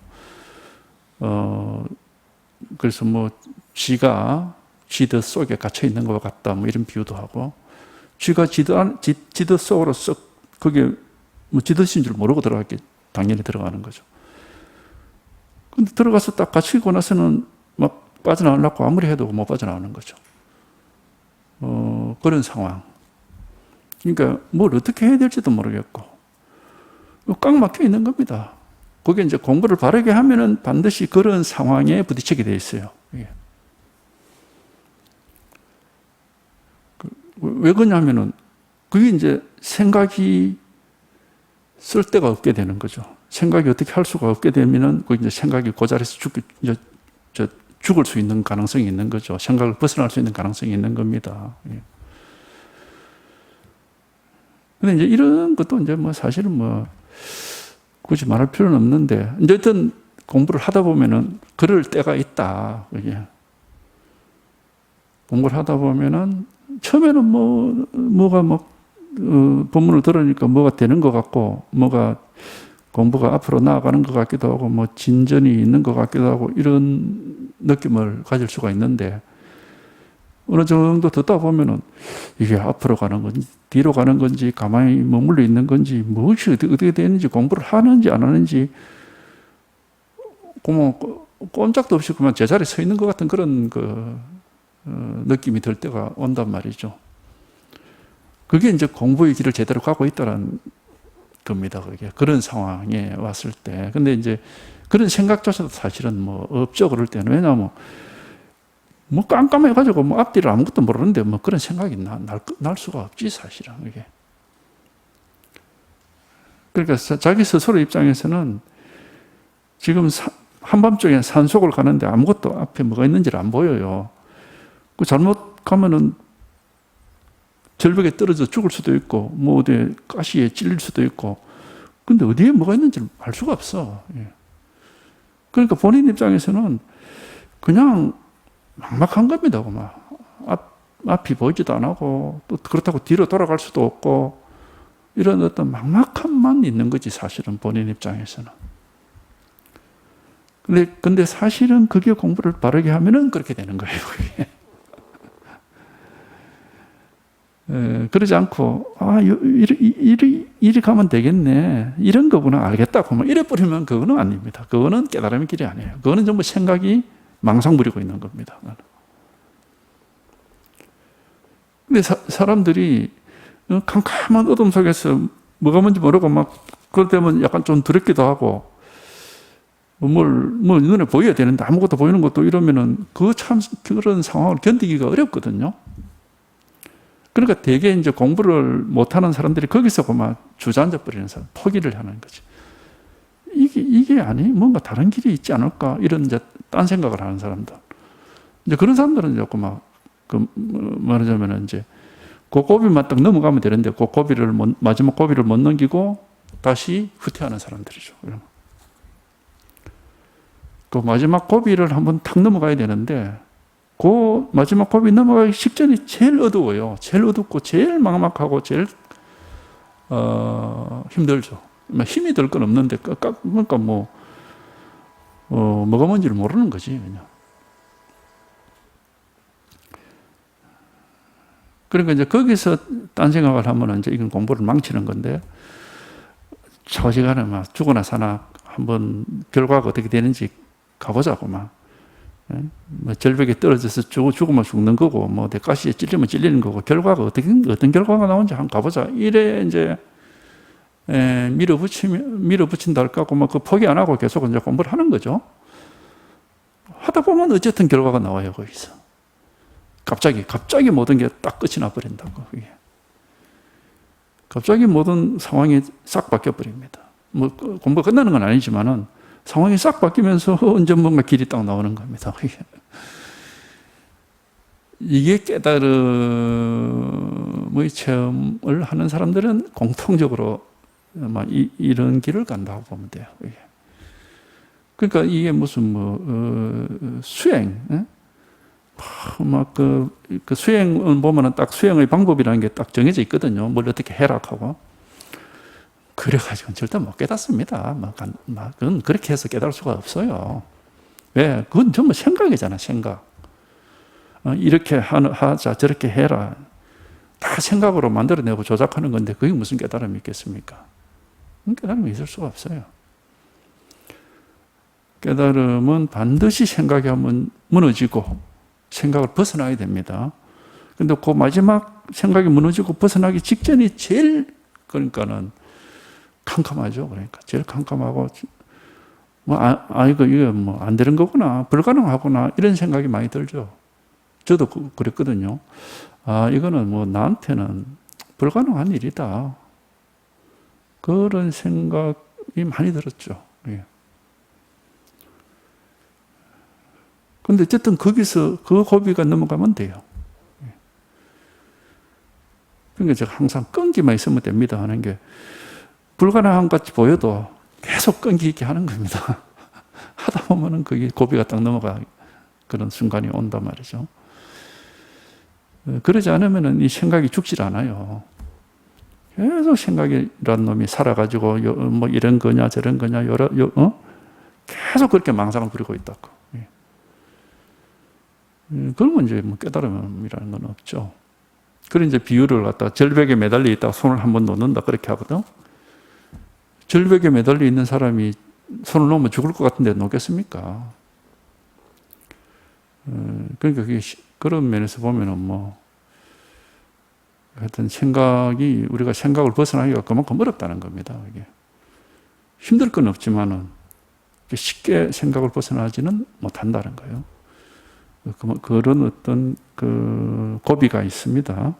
그래서 뭐 쥐가 쥐더 속에 갇혀 있는 것 같다, 뭐 이런 비유도 하고, 쥐가 쥐더 속으로 썩 그게 뭐 쥐더인 줄 모르고 들어갔기 당연히 들어가는 거죠. 근데 들어가서 딱 갇히고 나서는 막 빠져나오려고 아무리 해도 못 빠져나오는 거죠. 그런 상황. 그러니까 뭘 어떻게 해야 될지도 모르겠고 꽉 막혀 있는 겁니다. 그게 이제 공부를 바르게 하면은 반드시 그런 상황에 부딪히게 돼 있어요. 왜 그러냐면은 그게 이제 생각이 쓸 데가 없게 되는 거죠. 생각이 어떻게 할 수가 없게 되면은 그 이제 생각이 그 자리에서 죽을 수 있는 가능성이 있는 거죠. 생각을 벗어날 수 있는 가능성이 있는 겁니다. 근데 이제 이런 것도 이제 뭐 사실은 뭐 굳이 말할 필요는 없는데, 이제 어떤 공부를 하다 보면은 그럴 때가 있다. 그게 공부를 하다 보면은 처음에는 뭐가 막 본문을 들으니까 뭐가 되는 것 같고, 뭐가 공부가 앞으로 나아가는 것 같기도 하고, 뭐 진전이 있는 것 같기도 하고, 이런 느낌을 가질 수가 있는데, 어느 정도 듣다 보면은 이게 앞으로 가는 건지, 뒤로 가는 건지, 가만히 머물러 있는 건지, 무엇이 어떻게 되는지, 공부를 하는지 안 하는지, 꼼짝도 없이 그만 제자리에 서 있는 것 같은 그런 느낌이 들 때가 온단 말이죠. 그게 이제 공부의 길을 제대로 가고 있다는 겁니다. 그게 그런 상황에 왔을 때. 근데 이제 그런 생각조차도 사실은 뭐 없죠. 그럴 때는. 왜냐하면 뭐 깜깜해가지고 뭐 앞뒤를 아무것도 모르는데 뭐 그런 생각이 날 수가 없지, 사실은. 이게. 그러니까 자기 스스로 입장에서는 지금 한밤중에 산속을 가는데 아무것도 앞에 뭐가 있는지를 안 보여요. 그 잘못 가면은 절벽에 떨어져 죽을 수도 있고, 뭐 어디 가시에 찔릴 수도 있고, 근데 어디에 뭐가 있는지를 알 수가 없어. 그러니까 본인 입장에서는 그냥 막막한 겁니다. 앞이 보이지도 안 하고, 또 그렇다고 뒤로 돌아갈 수도 없고, 이런 어떤 막막함만 있는 거지, 사실은 본인 입장에서는. 근데 사실은 그게 공부를 바르게 하면은 그렇게 되는 거예요, 그게. 그러지 않고, 이리 가면 되겠네. 이런 거구나, 알겠다고. 뭐 이래 버리면 그거는 아닙니다. 그거는 깨달음의 길이 아니에요. 그거는 전부 생각이 망상 부리고 있는 겁니다. 근데 사람들이 캄캄한 어둠 속에서 뭐가 뭔지 모르고 막, 그럴 때면 약간 좀 두렵기도 하고, 뭐 눈에 보여야 되는데 아무것도 보이는 것도 이러면은 그런 상황을 견디기가 어렵거든요. 그러니까 대개 이제 공부를 못하는 사람들이 거기서 그만 주저앉아 버리는 사람, 포기를 하는 거지. 이게 아니, 뭔가 다른 길이 있지 않을까? 이런 이제 딴 생각을 하는 사람들. 이제 그런 사람들은 조금 말하자면 이제 그 고비만 딱 넘어가면 되는데 그 마지막 고비를 못 넘기고 다시 후퇴하는 사람들이죠. 그 마지막 고비를 한번 탁 넘어가야 되는데 그 마지막 고비 넘어가기 직전이 제일 어두워요. 제일 어둡고 제일 막막하고 제일 힘들죠. 힘이 들 건 없는데 그러니까 뭐가 뭔지를 모르는 거지 그냥. 그러니까 이제 거기서 딴 생각을 하면 이제 이건 공부를 망치는 건데 조시간에 막 죽어나 사나 한번 결과가 어떻게 되는지 가보자고 막. 뭐 절벽에 떨어져서 죽으면 죽는 거고, 뭐 가시에 찔리면 찔리는 거고, 결과가 어떤 결과가 나오는지 한번 가보자. 이래 이제 밀어붙인다 할까고 막 그 포기 안 하고 계속 이제 공부를 하는 거죠. 하다 보면 어쨌든 결과가 나와요 거기서. 갑자기 모든 게 딱 끝이 나버린다고. 그게. 갑자기 모든 상황이 싹 바뀌어 버립니다. 뭐 공부가 끝나는 건 아니지만은. 상황이 싹 바뀌면서 언제 뭔가 길이 딱 나오는 겁니다. 이게 깨달음의 체험을 하는 사람들은 공통적으로 이런 길을 간다고 보면 돼요. 그러니까 이게 무슨 수행, 그 수행을 보면은 딱 수행의 방법이라는 게 딱 정해져 있거든요. 뭘 어떻게 해라 하고. 그래가지고는 절대 못 깨닫습니다. 그건 그렇게 해서 깨달을 수가 없어요. 왜? 그건 전부 생각이잖아, 생각. 이렇게 하자, 저렇게 해라. 다 생각으로 만들어내고 조작하는 건데 그게 무슨 깨달음이 있겠습니까? 깨달음이 있을 수가 없어요. 깨달음은 반드시 생각이 한번 무너지고 생각을 벗어나야 됩니다. 근데 그 마지막 생각이 무너지고 벗어나기 직전이 제일 그러니까는 캄캄하죠. 그러니까 제일 캄캄하고 이거 뭐 안 되는 거구나, 불가능하구나 이런 생각이 많이 들죠. 저도 그랬거든요. 이거는 뭐 나한테는 불가능한 일이다. 그런 생각이 많이 들었죠. 근데 어쨌든 거기서 그 고비가 넘어가면 돼요. 그러니까 제가 항상 끈기만 있으면 됩니다 하는 게 불가능한 것 같이 보여도 계속 끈기 있게 하는 겁니다. 하다 보면은 그게 고비가 딱 넘어가 그런 순간이 온단 말이죠. 그러지 않으면은 이 생각이 죽질 않아요. 계속 생각이란 놈이 살아가지고 뭐 이런 거냐 저런 거냐 계속 그렇게 망상을 부리고 있다고. 그러면 이제 뭐 깨달음이라는 건 없죠. 그런 이제 비유를 갖다가 절벽에 매달려 있다가 손을 한번 놓는다 그렇게 하거든. 절벽에 매달려 있는 사람이 손을 놓으면 죽을 것 같은데 놓겠습니까? 그러니까 그게 그런 면에서 보면은 뭐 하여튼 생각이 우리가 생각을 벗어나기가 그만큼 어렵다는 겁니다. 이게 힘들 건 없지만은 쉽게 생각을 벗어나지는 못한다는 거예요. 그런 어떤 그 고비가 있습니다.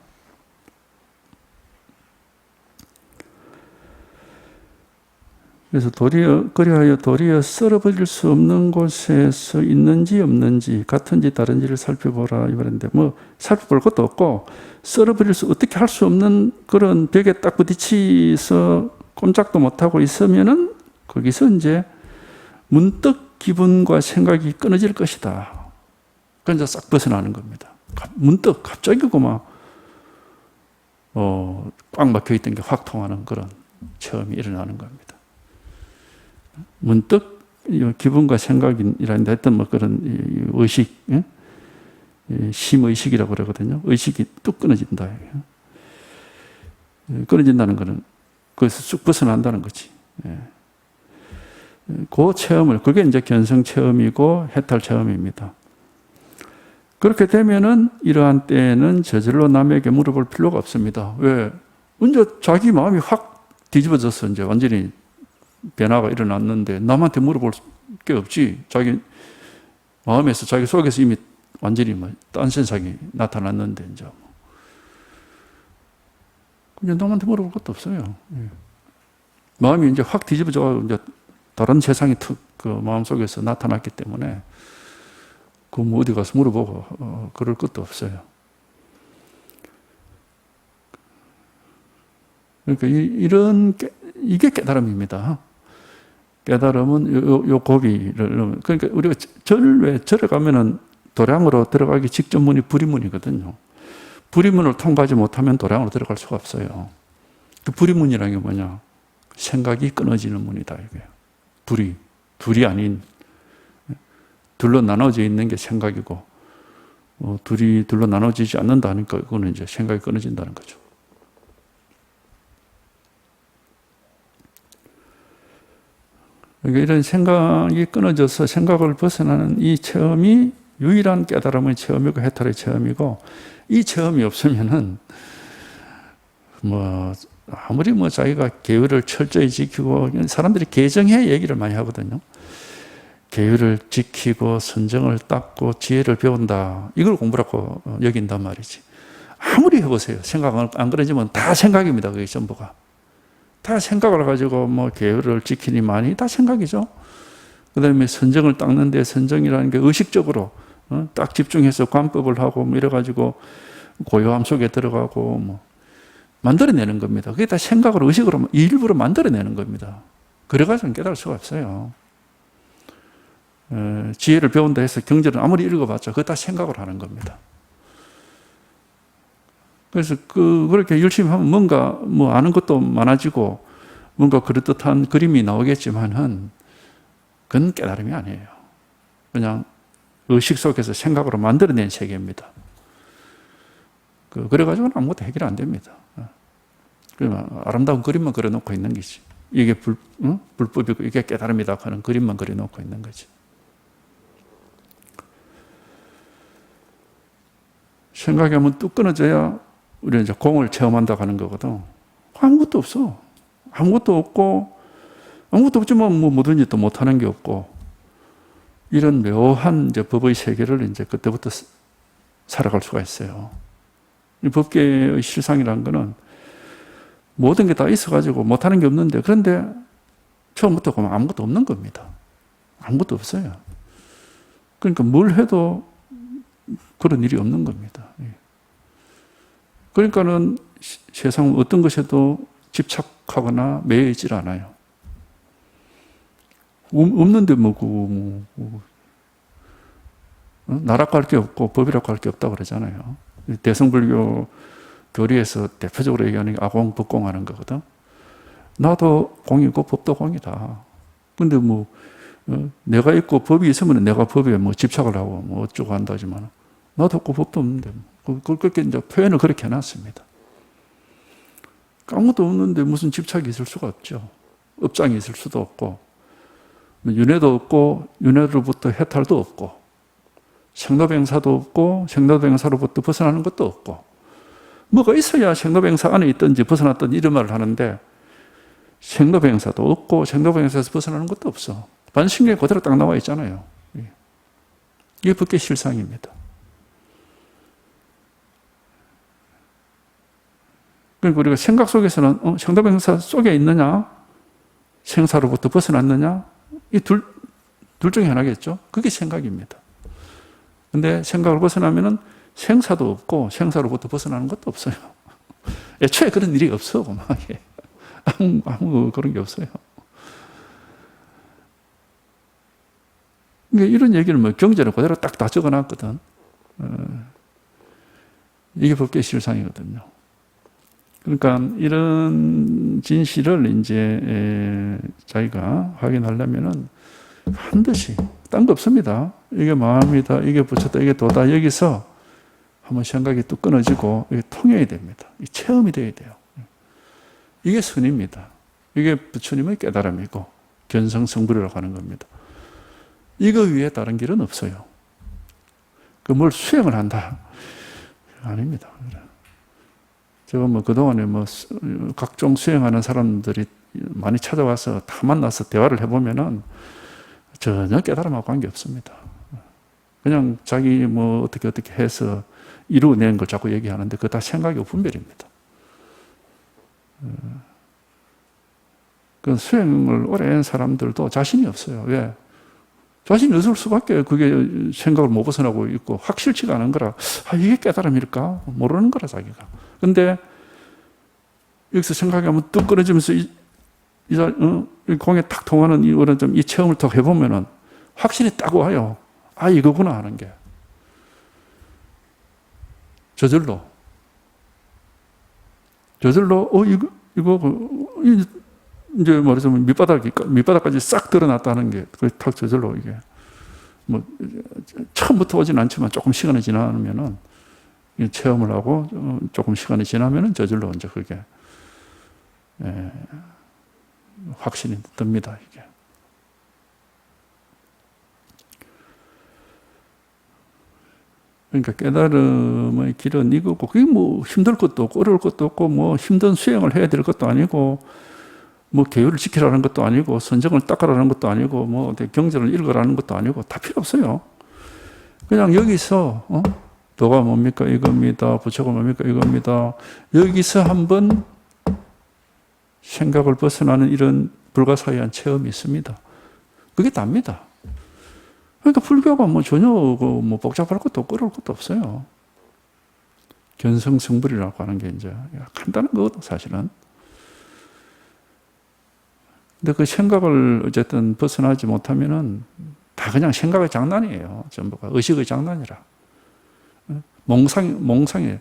그래서 그리하여 도리어 썰어버릴 수 없는 곳에서 있는지 없는지 같은지 다른지를 살펴보라 이 말인데 뭐 살펴볼 것도 없고 썰어버릴 수 어떻게 할 수 없는 그런 벽에 딱 부딪혀서 꼼짝도 못하고 있으면은 거기서 이제 문득 기분과 생각이 끊어질 것이다. 그러니까 이제 싹 벗어나는 겁니다. 문득 갑자기 그만 꽉 막혀 있던 게 확 통하는 그런 체험이 일어나는 겁니다. 문득 기분과 생각이라는데 했던 뭐 그런 의식, 심의식이라고 그러거든요. 의식이 뚝 끊어진다. 끊어진다는 것은 거기서 쑥 벗어난다는 거지. 그 체험을, 그게 이제 견성 체험이고 해탈 체험입니다. 그렇게 되면은 이러한 때에는 저절로 남에게 물어볼 필요가 없습니다. 왜? 이제 자기 마음이 확 뒤집어져서 이제 완전히 변화가 일어났는데 남한테 물어볼 게 없지. 자기 마음에서 자기 속에서 이미 완전히 뭐 딴 세상이 나타났는데 이제 그냥 남한테 물어볼 것도 없어요. 마음이 이제 확 뒤집어져 이제 다른 세상이 그 마음 속에서 나타났기 때문에 그 뭐 어디 가서 물어보고 그럴 것도 없어요. 그러니까 이게 깨달음입니다. 깨달음은 요 고비를, 그러니까 우리가 절에 가면은 도량으로 들어가기 직전 문이 불의문이거든요. 불의문을 통과하지 못하면 도량으로 들어갈 수가 없어요. 그 불의문이라는 게 뭐냐? 생각이 끊어지는 문이다, 이게. 둘이 아닌, 둘로 나눠져 있는 게 생각이고, 둘로 나눠지지 않는다 하니까 그거는 이제 생각이 끊어진다는 거죠. 그러니까 이런 생각이 끊어져서 생각을 벗어나는 이 체험이 유일한 깨달음의 체험이고 해탈의 체험이고, 이 체험이 없으면은 뭐 아무리 뭐 자기가 계율을 철저히 지키고, 사람들이 계정해 얘기를 많이 하거든요. 계율을 지키고 선정을 닦고 지혜를 배운다, 이걸 공부라고 여긴단 말이지. 아무리 해보세요. 생각 안 끊어지면 다 생각입니다. 그게 전부가. 다 생각을 가지고 뭐 계율을 지키니만이 다 생각이죠. 그 다음에 선정을 닦는데 선정이라는 게 의식적으로 딱 집중해서 관법을 하고 뭐 이래가지고 고요함 속에 들어가고 뭐 만들어내는 겁니다. 그게 다 생각으로 의식으로 일부러 만들어내는 겁니다. 그래가지고는 깨달을 수가 없어요. 지혜를 배운다 해서 경전을 아무리 읽어봤자 그거 다 생각을 하는 겁니다. 그래서 그렇게 열심히 하면 뭔가 뭐 아는 것도 많아지고 뭔가 그럴듯한 그림이 나오겠지만은 그건 깨달음이 아니에요. 그냥 의식 속에서 생각으로 만들어낸 세계입니다. 그래가지고는 아무것도 해결이 안 됩니다. 아름다운 그림만 그려놓고 있는 거지. 이게 불법이고 이게 깨달음이다 하는 그림만 그려놓고 있는 거지. 생각이 한번 뚝 끊어져야 우리는 이제 공을 체험한다고 하는 거거든. 아무것도 없어. 아무것도 없지만 뭐 뭐든지 또 못하는 게 없고, 이런 묘한 이제 법의 세계를 이제 그때부터 살아갈 수가 있어요. 이 법계의 실상이라는 거는 모든 게 다 있어가지고 못하는 게 없는데, 그런데 처음부터 보면 아무것도 없는 겁니다. 아무것도 없어요. 그러니까 뭘 해도 그런 일이 없는 겁니다. 그러니까는 세상 어떤 것에도 집착하거나 매여 있질 않아요. 없는데 나라고 할 게 없고 법이라고 할 게 없다고 그러잖아요. 대성불교 교리에서 대표적으로 얘기하는 게 아공, 법공 하는 거거든. 나도 공이고 법도 공이다. 근데 내가 있고 법이 있으면 내가 법에 집착을 하고 어쩌고 한다지만 나도 없고 법도 없는데 그렇게 이제 표현을 그렇게 해놨습니다. 아무것도 없는데 무슨 집착이 있을 수가 없죠. 업장이 있을 수도 없고 윤회도 없고 윤회로부터 해탈도 없고 생로병사도 없고 생로병사로부터 벗어나는 것도 없고 뭐가 있어야 생로병사 안에 있든지 벗어났든지 이런 말을 하는데 생로병사도 없고 생로병사에서 벗어나는 것도 없어. 반신경이 그대로 딱 나와 있잖아요. 이게 법계 실상입니다. 그러니까 우리가 생각 속에서는 생로병사 속에 있느냐 생사로부터 벗어났느냐 이 둘 중에 하나겠죠. 그게 생각입니다. 근데 생각을 벗어나면은 생사도 없고 생사로부터 벗어나는 것도 없어요. 애초에 그런 일이 없어. 아무 그런 게 없어요. 그러니까 이런 얘기를 경전에 그대로 딱 다 적어놨거든. 이게 법계 실상이거든요. 그러니까 이런 진실을 이제 자기가 확인하려면은 반드시 딴 거 없습니다. 이게 마음이다, 이게 부처다, 이게 도다. 여기서 한번 생각이 또 끊어지고 이게 통해야 됩니다. 이 체험이 돼야 돼요. 이게 선입니다. 이게 부처님의 깨달음이고 견성성불이라고 하는 겁니다. 이거 위에 다른 길은 없어요. 뭘 수행을 한다. 아닙니다. 제가 그동안에 각종 수행하는 사람들이 많이 찾아와서 다 만나서 대화를 해보면은 전혀 깨달음하고 관계없습니다. 그냥 자기 어떻게 해서 이루어낸 걸 자꾸 얘기하는데 그거 다 생각이고 분별입니다. 그 수행을 오래 한 사람들도 자신이 없어요. 왜? 자신이 없을 수밖에 그게 생각을 못 벗어나고 있고 확실치가 않은 거라. 이게 깨달음일까? 모르는 거라 자기가. 근데 여기서 생각하면 뚝 끊어지면서 이 공에 탁 통하는 이 체험을 딱 해보면은 확실히 딱 와요. 이거구나 하는 게. 저절로 이제 말하자면 밑바닥까지 싹 드러났다는 게 탁 저절로 이게 처음부터 오진 않지만 조금 시간이 지나면은 체험을 하고 조금 시간이 지나면은 저절로 이제 그게 확신이 듭니다. 이게. 그러니까 깨달음의 길은 이거고 그게 힘들 것도 없고 어려울 것도 없고 힘든 수행을 해야 될 것도 아니고 계율을 지키라는 것도 아니고 선정을 닦으라는 것도 아니고 경전을 읽으라는 것도 아니고 다 필요 없어요. 그냥 여기서 도가 뭡니까? 이겁니다. 부처가 뭡니까? 이겁니다. 여기서 한번 생각을 벗어나는 이런 불가사의한 체험이 있습니다. 그게 답니다. 그러니까 불교가 전혀 복잡할 것도 없고 어려울 것도 없어요. 견성성불이라고 하는 게 이제 간단한 거거든 사실은. 근데 그 생각을 어쨌든 벗어나지 못하면은 다 그냥 생각의 장난이에요. 전부가 의식의 장난이라. 몽상이에요.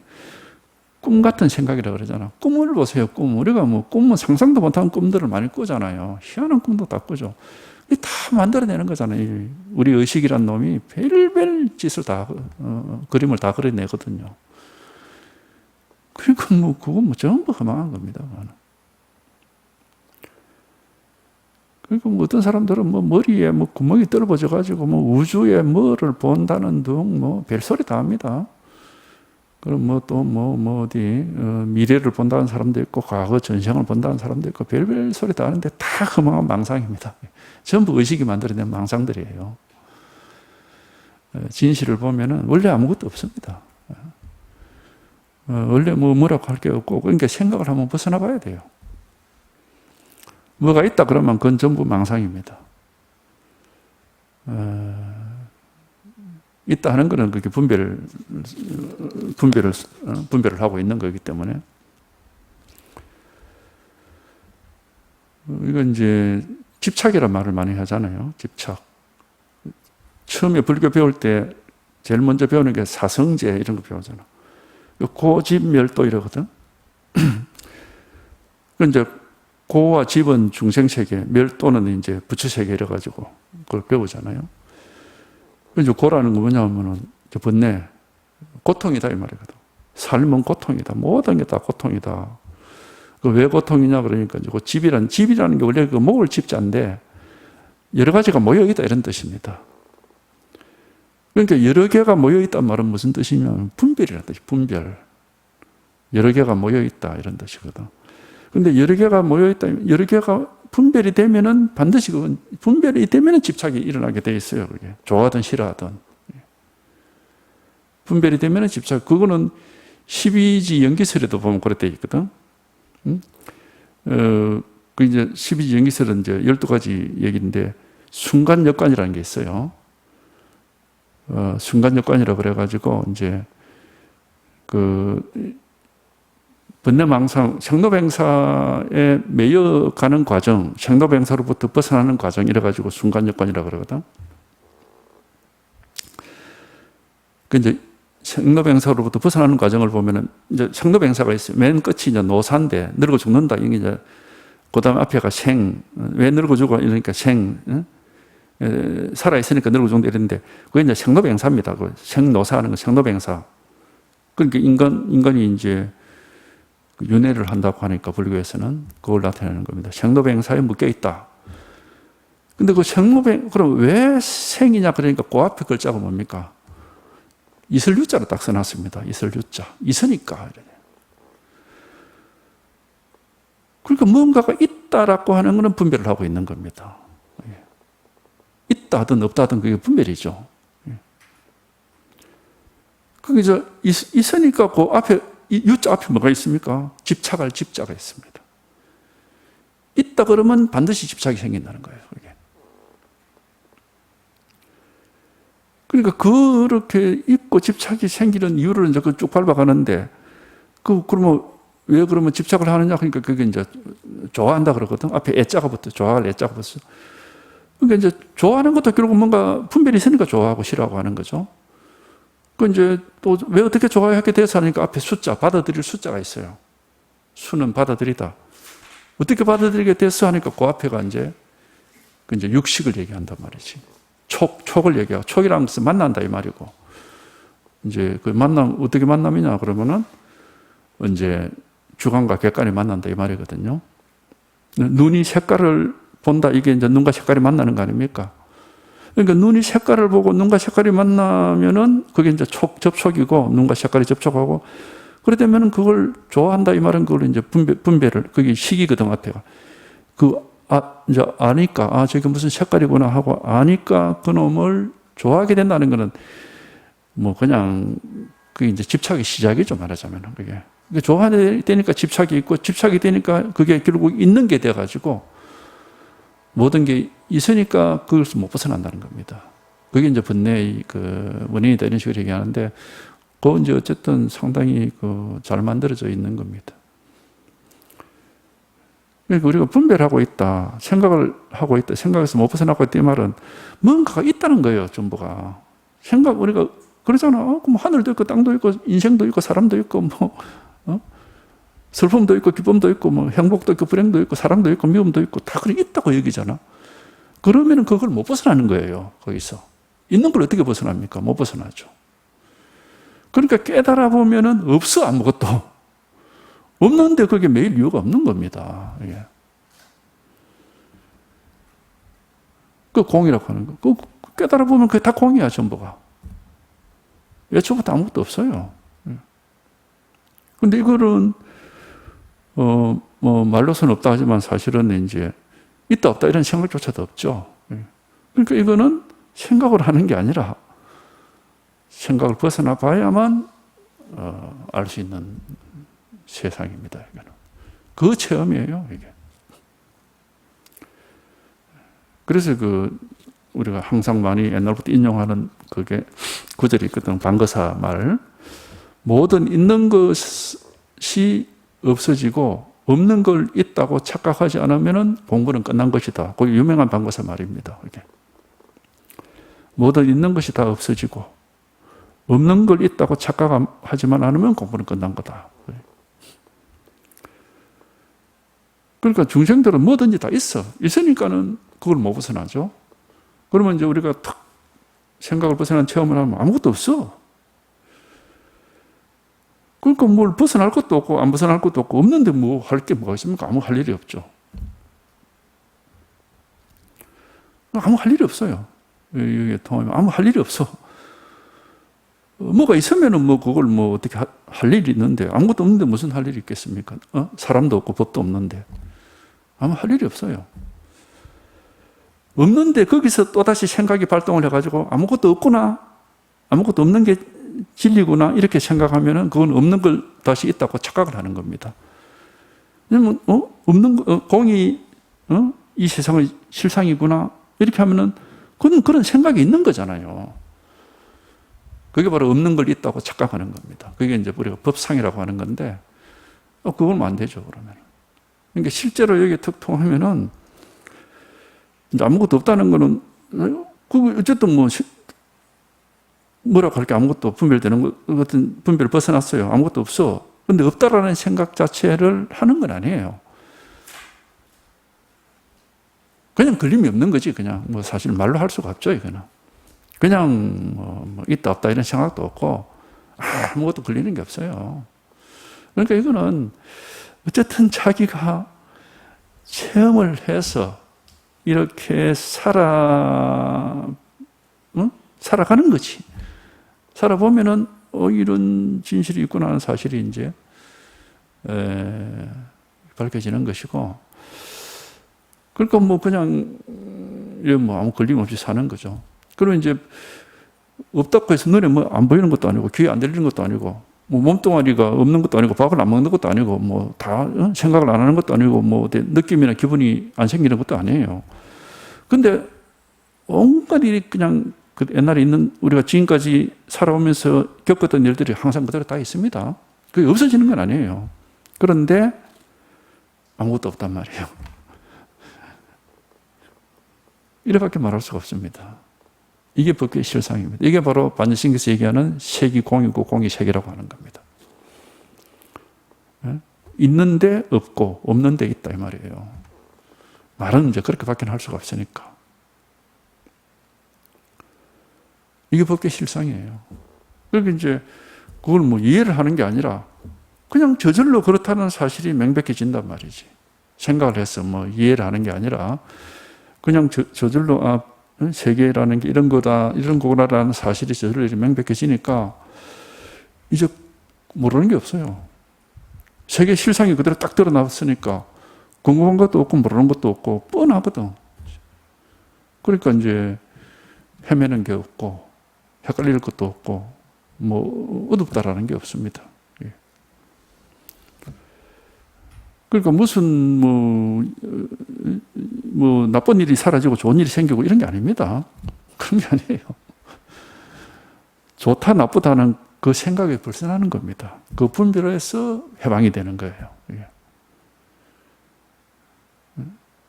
꿈 같은 생각이라 그러잖아. 꿈을 보세요. 꿈. 우리가 꿈은 상상도 못한 꿈들을 많이 꾸잖아요. 희한한 꿈도 다 꾸죠. 다 만들어내는 거잖아요. 우리 의식이란 놈이 별별 짓을 다 그림을 다 그려내거든요. 그러니까 그건 전부 허망한 겁니다. 그러니까 어떤 사람들은 머리에 구멍이 뚫어져 가지고 우주에 뭐를 본다는 등 별소리 다 합니다. 그럼 또 어디 미래를 본다는 사람도 있고 과거 전생을 본다는 사람도 있고 별별 소리 다 하는데 다 허망한 망상입니다. 전부 의식이 만들어낸 망상들이에요. 진실을 보면은 원래 아무것도 없습니다. 원래 뭐라고 할 게 없고 그러니까 생각을 한번 벗어나 봐야 돼요. 뭐가 있다 그러면 그건 전부 망상입니다. 있다 하는 것은 그렇게 분별을 하고 있는 거기 때문에 이건 이제 집착이라는 말을 많이 하잖아요. 집착. 처음에 불교 배울 때 제일 먼저 배우는 게 사성제 이런 거 배우잖아. 고집멸도 이러거든. 이제 고와 집은 중생세계, 멸도는 이제 부처세계 이래가지고 그걸 배우잖아요. 이제 고라는 거 뭐냐면은 번뇌, 고통이다 이 말이거든. 삶은 고통이다. 모든 게 다 고통이다. 왜 고통이냐 그러니까 이제 집이라는 게 원래 그 목을 집자인데 여러 가지가 모여 있다 이런 뜻입니다. 그러니까 여러 개가 모여 있단 말은 무슨 뜻이냐면 분별이라는 뜻이 분별. 여러 개가 모여 있다 이런 뜻이거든. 근데 여러 개가 모여 있다, 여러 개가 분별이 되면은 반드시 그건 분별이 되면은 집착이 일어나게 돼 있어요. 그게 좋아하든 싫어하든 분별이 되면은 집착. 그거는 12지 연기설에도 보면 그렇게 돼 있거든. 그 이제 12지 연기설은 이제 12가지 얘기인데 순간역관이라는 게 있어요. 순간역관이라 그래가지고 이제 그 번뇌망상, 생로병사에 매여가는 과정, 생로병사로부터 벗어나는 과정 이래가지고 순간역관이라 그러거든. 그 이제 생로병사로부터 벗어나는 과정을 보면은 이제 생로병사가 있어요. 맨 끝이 이제 노사인데 늙어 죽는다. 이게 이제 그다음 앞에가 생. 왜 늙어 죽어? 이러니까 생. 살아 있으니까 늙어 죽는다 이랬는데 그게 이제 생로병사입니다. 그 생노사하는 거 생로병사. 그러니까 인간이 이제 윤회를 한다고 하니까 불교에서는 그걸 나타내는 겁니다. 생로병사에 묶여 있다. 근데 그 그럼 왜 생이냐 그러니까 그 앞에 글자가 뭡니까? 이설유자로 딱 써놨습니다. 이설유자. 있으니까. 그러니까 뭔가가 있다라고 하는 것은 분별을 하고 있는 겁니다. 있다 하든 없다 하든 그게 분별이죠. 그게 있으니까 그 앞에 유자 앞에 뭐가 있습니까? 집착할 집자가 있습니다. 있다 그러면 반드시 집착이 생긴다는 거예요. 그게. 그러니까 그렇게 있고 집착이 생기는 이유를 이제 쭉 밟아가는데 그러면 집착을 하느냐? 그러니까 그게 이제 좋아한다 그러거든. 앞에 애자가 붙어. 좋아할 애자가 붙어. 그러니까 이제 좋아하는 것도 결국 뭔가 분별이 있으니까 좋아하고 싫어하고 하는 거죠. 그 이제 또 왜 어떻게 좋아하게 돼서 하니까 앞에 숫자, 받아들일 숫자가 있어요. 수는 받아들이다. 어떻게 받아들이게 됐어 하니까 그 앞에가 이제 육식을 얘기한단 말이지. 촉을 얘기하고, 촉이라는 것은 만난다 이 말이고, 이제 그 어떻게 만남이냐 그러면은 이제 주관과 객관이 만난다 이 말이거든요. 눈이 색깔을 본다, 이게 이제 눈과 색깔이 만나는 거 아닙니까? 그러니까 눈이 색깔을 보고 눈과 색깔이 만나면은 그게 이제 접촉이고, 눈과 색깔이 접촉하고, 그러다면은 그걸 좋아한다 이 말은 그걸 이제 분별을, 그게 식이거든, 앞에가. 이제 아니까, 저게 무슨 색깔이구나 하고 아니까 그놈을 좋아하게 된다는 거는 뭐 그냥 그게 이제 집착의 시작이죠, 말하자면. 그게. 좋아하게 되니까 집착이 있고, 집착이 되니까 그게 결국 있는 게 돼가지고 모든 게 있으니까 그것을 못 벗어난다는 겁니다. 그게 이제 번뇌의 그 원인이다 이런 식으로 얘기하는데, 그건 이제 어쨌든 상당히 잘 만들어져 있는 겁니다. 그러니까 우리가 분별하고 있다, 생각을 하고 있다, 생각에서 못 벗어나고 있다 이 말은 뭔가가 있다는 거예요, 전부가. 우리가 그러잖아. 그럼 하늘도 있고 땅도 있고 인생도 있고 사람도 있고 슬픔도 있고 기쁨도 있고 행복도 있고 불행도 있고 사랑도 있고 미움도 있고 다 그렇게 있다고 얘기잖아. 그러면은 그걸 못 벗어나는 거예요, 거기서. 있는 걸 어떻게 벗어납니까? 못 벗어나죠. 그러니까 깨달아 보면은 없어, 아무것도. 없는데 그게 매일 이유가 없는 겁니다. 예. 그 공이라고 하는 거. 깨달아 보면 그게 다 공이야, 전부가. 애초부터 아무것도 없어요. 근데 이거는, 말로서는 없다 하지만 사실은 이제 있다 없다 이런 생각조차도 없죠. 그러니까 이거는 생각을 하는 게 아니라 생각을 벗어나 봐야만 알 수 있는 세상입니다. 이거는. 그 체험이에요, 이게. 그래서 우리가 항상 많이 옛날부터 인용하는 그게 구절이 있거든. 방거사 말. 모든 있는 것이 없어지고 없는 걸 있다고 착각하지 않으면 공부는 끝난 것이다. 그 유명한 방거사 말입니다. 이게. 모든 있는 것이 다 없어지고 없는 걸 있다고 착각하지만 않으면 공부는 끝난 거다. 그러니까 중생들은 뭐든지 다 있어. 있으니까는 그걸 못 벗어나죠. 그러면 이제 우리가 탁 생각을 벗어난 체험을 하면 아무것도 없어. 그러니까 뭘 벗어날 것도 없고 안 벗어날 것도 없고 없는데 뭐 할 게 뭐가 있습니까? 아무 할 일이 없죠. 아무 할 일이 없어요. 이게 통하면 아무 할 일이 없어. 뭐가 있으면은 뭐 그걸 뭐 어떻게 할 일이 있는데 아무것도 없는데 무슨 할 일이 있겠습니까? 사람도 없고 법도 없는데 아무 할 일이 없어요. 없는데 거기서 또다시 생각이 발동을 해가지고 아무것도 없구나, 아무것도 없는 게 진리구나 이렇게 생각하면은 그건 없는 걸 다시 있다고 착각을 하는 겁니다. 왜냐면 없는 공이 이 세상의 실상이구나 이렇게 하면은 그건 그런 생각이 있는 거잖아요. 그게 바로 없는 걸 있다고 착각하는 겁니다. 그게 이제 우리가 법상이라고 하는 건데 그건 안 되죠 그러면. 그러니까 실제로 여기 턱 통하면은 이제 아무것도 없다는 거는 그 어쨌든 뭐 뭐라고 할 게 아무것도 분별되는 것 같은 분별 벗어났어요. 아무것도 없어. 근데 없다라는 생각 자체를 하는 건 아니에요. 그냥 걸림이 없는 거지. 그냥 뭐 사실 말로 할 수가 없죠. 이거는 그냥 뭐 있다 없다 이런 생각도 없고 아무것도 걸리는 게 없어요. 그러니까 이거는 어쨌든 자기가 체험을 해서 이렇게 살아가는 거지. 살아보면은 이런 진실이 있구나 하는 사실이 이제 밝혀지는 것이고, 그러니까 뭐 그냥 뭐 아무 걸림 없이 사는 거죠. 그러면 이제 없다고 해서 눈에 뭐 안 보이는 것도 아니고 귀에 안 들리는 것도 아니고 뭐 몸뚱아리가 없는 것도 아니고 밥을 안 먹는 것도 아니고 뭐 다 생각을 안 하는 것도 아니고 뭐 느낌이나 기분이 안 생기는 것도 아니에요. 근데 온갖 일이 그냥 그 옛날에 있는 우리가 지금까지 살아오면서 겪었던 일들이 항상 그대로 다 있습니다. 그게 없어지는 건 아니에요. 그런데 아무것도 없단 말이에요. 이래밖에 말할 수가 없습니다. 이게 법계의 실상입니다. 이게 바로 반야신경에서 얘기하는 색이 공이고 공이 색이라고 하는 겁니다. 있는데 없고 없는데 있다 이 말이에요. 말은 이제 그렇게밖에 할 수가 없으니까. 이게 법계의 실상이에요. 그러니까 이제 그걸 뭐 이해를 하는 게 아니라 그냥 저절로 그렇다는 사실이 명백해진단 말이지. 생각을 해서 뭐 이해를 하는 게 아니라 그냥 저절로 세계라는 게 이런 거다, 이런 거구나라는 사실이 저절로 명백해지니까 이제 모르는 게 없어요. 세계 실상이 그대로 딱 드러났으니까 궁금한 것도 없고 모르는 것도 없고 뻔하거든. 그러니까 이제 헤매는 게 없고 헷갈릴 것도 없고 뭐 어둡다라는 게 없습니다. 그러니까 무슨 뭐 나쁜 일이 사라지고 좋은 일이 생기고 이런 게 아닙니다. 그런 게 아니에요. 좋다 나쁘다는 그 생각에 벗어나는 겁니다. 그 분별에서 해방이 되는 거예요.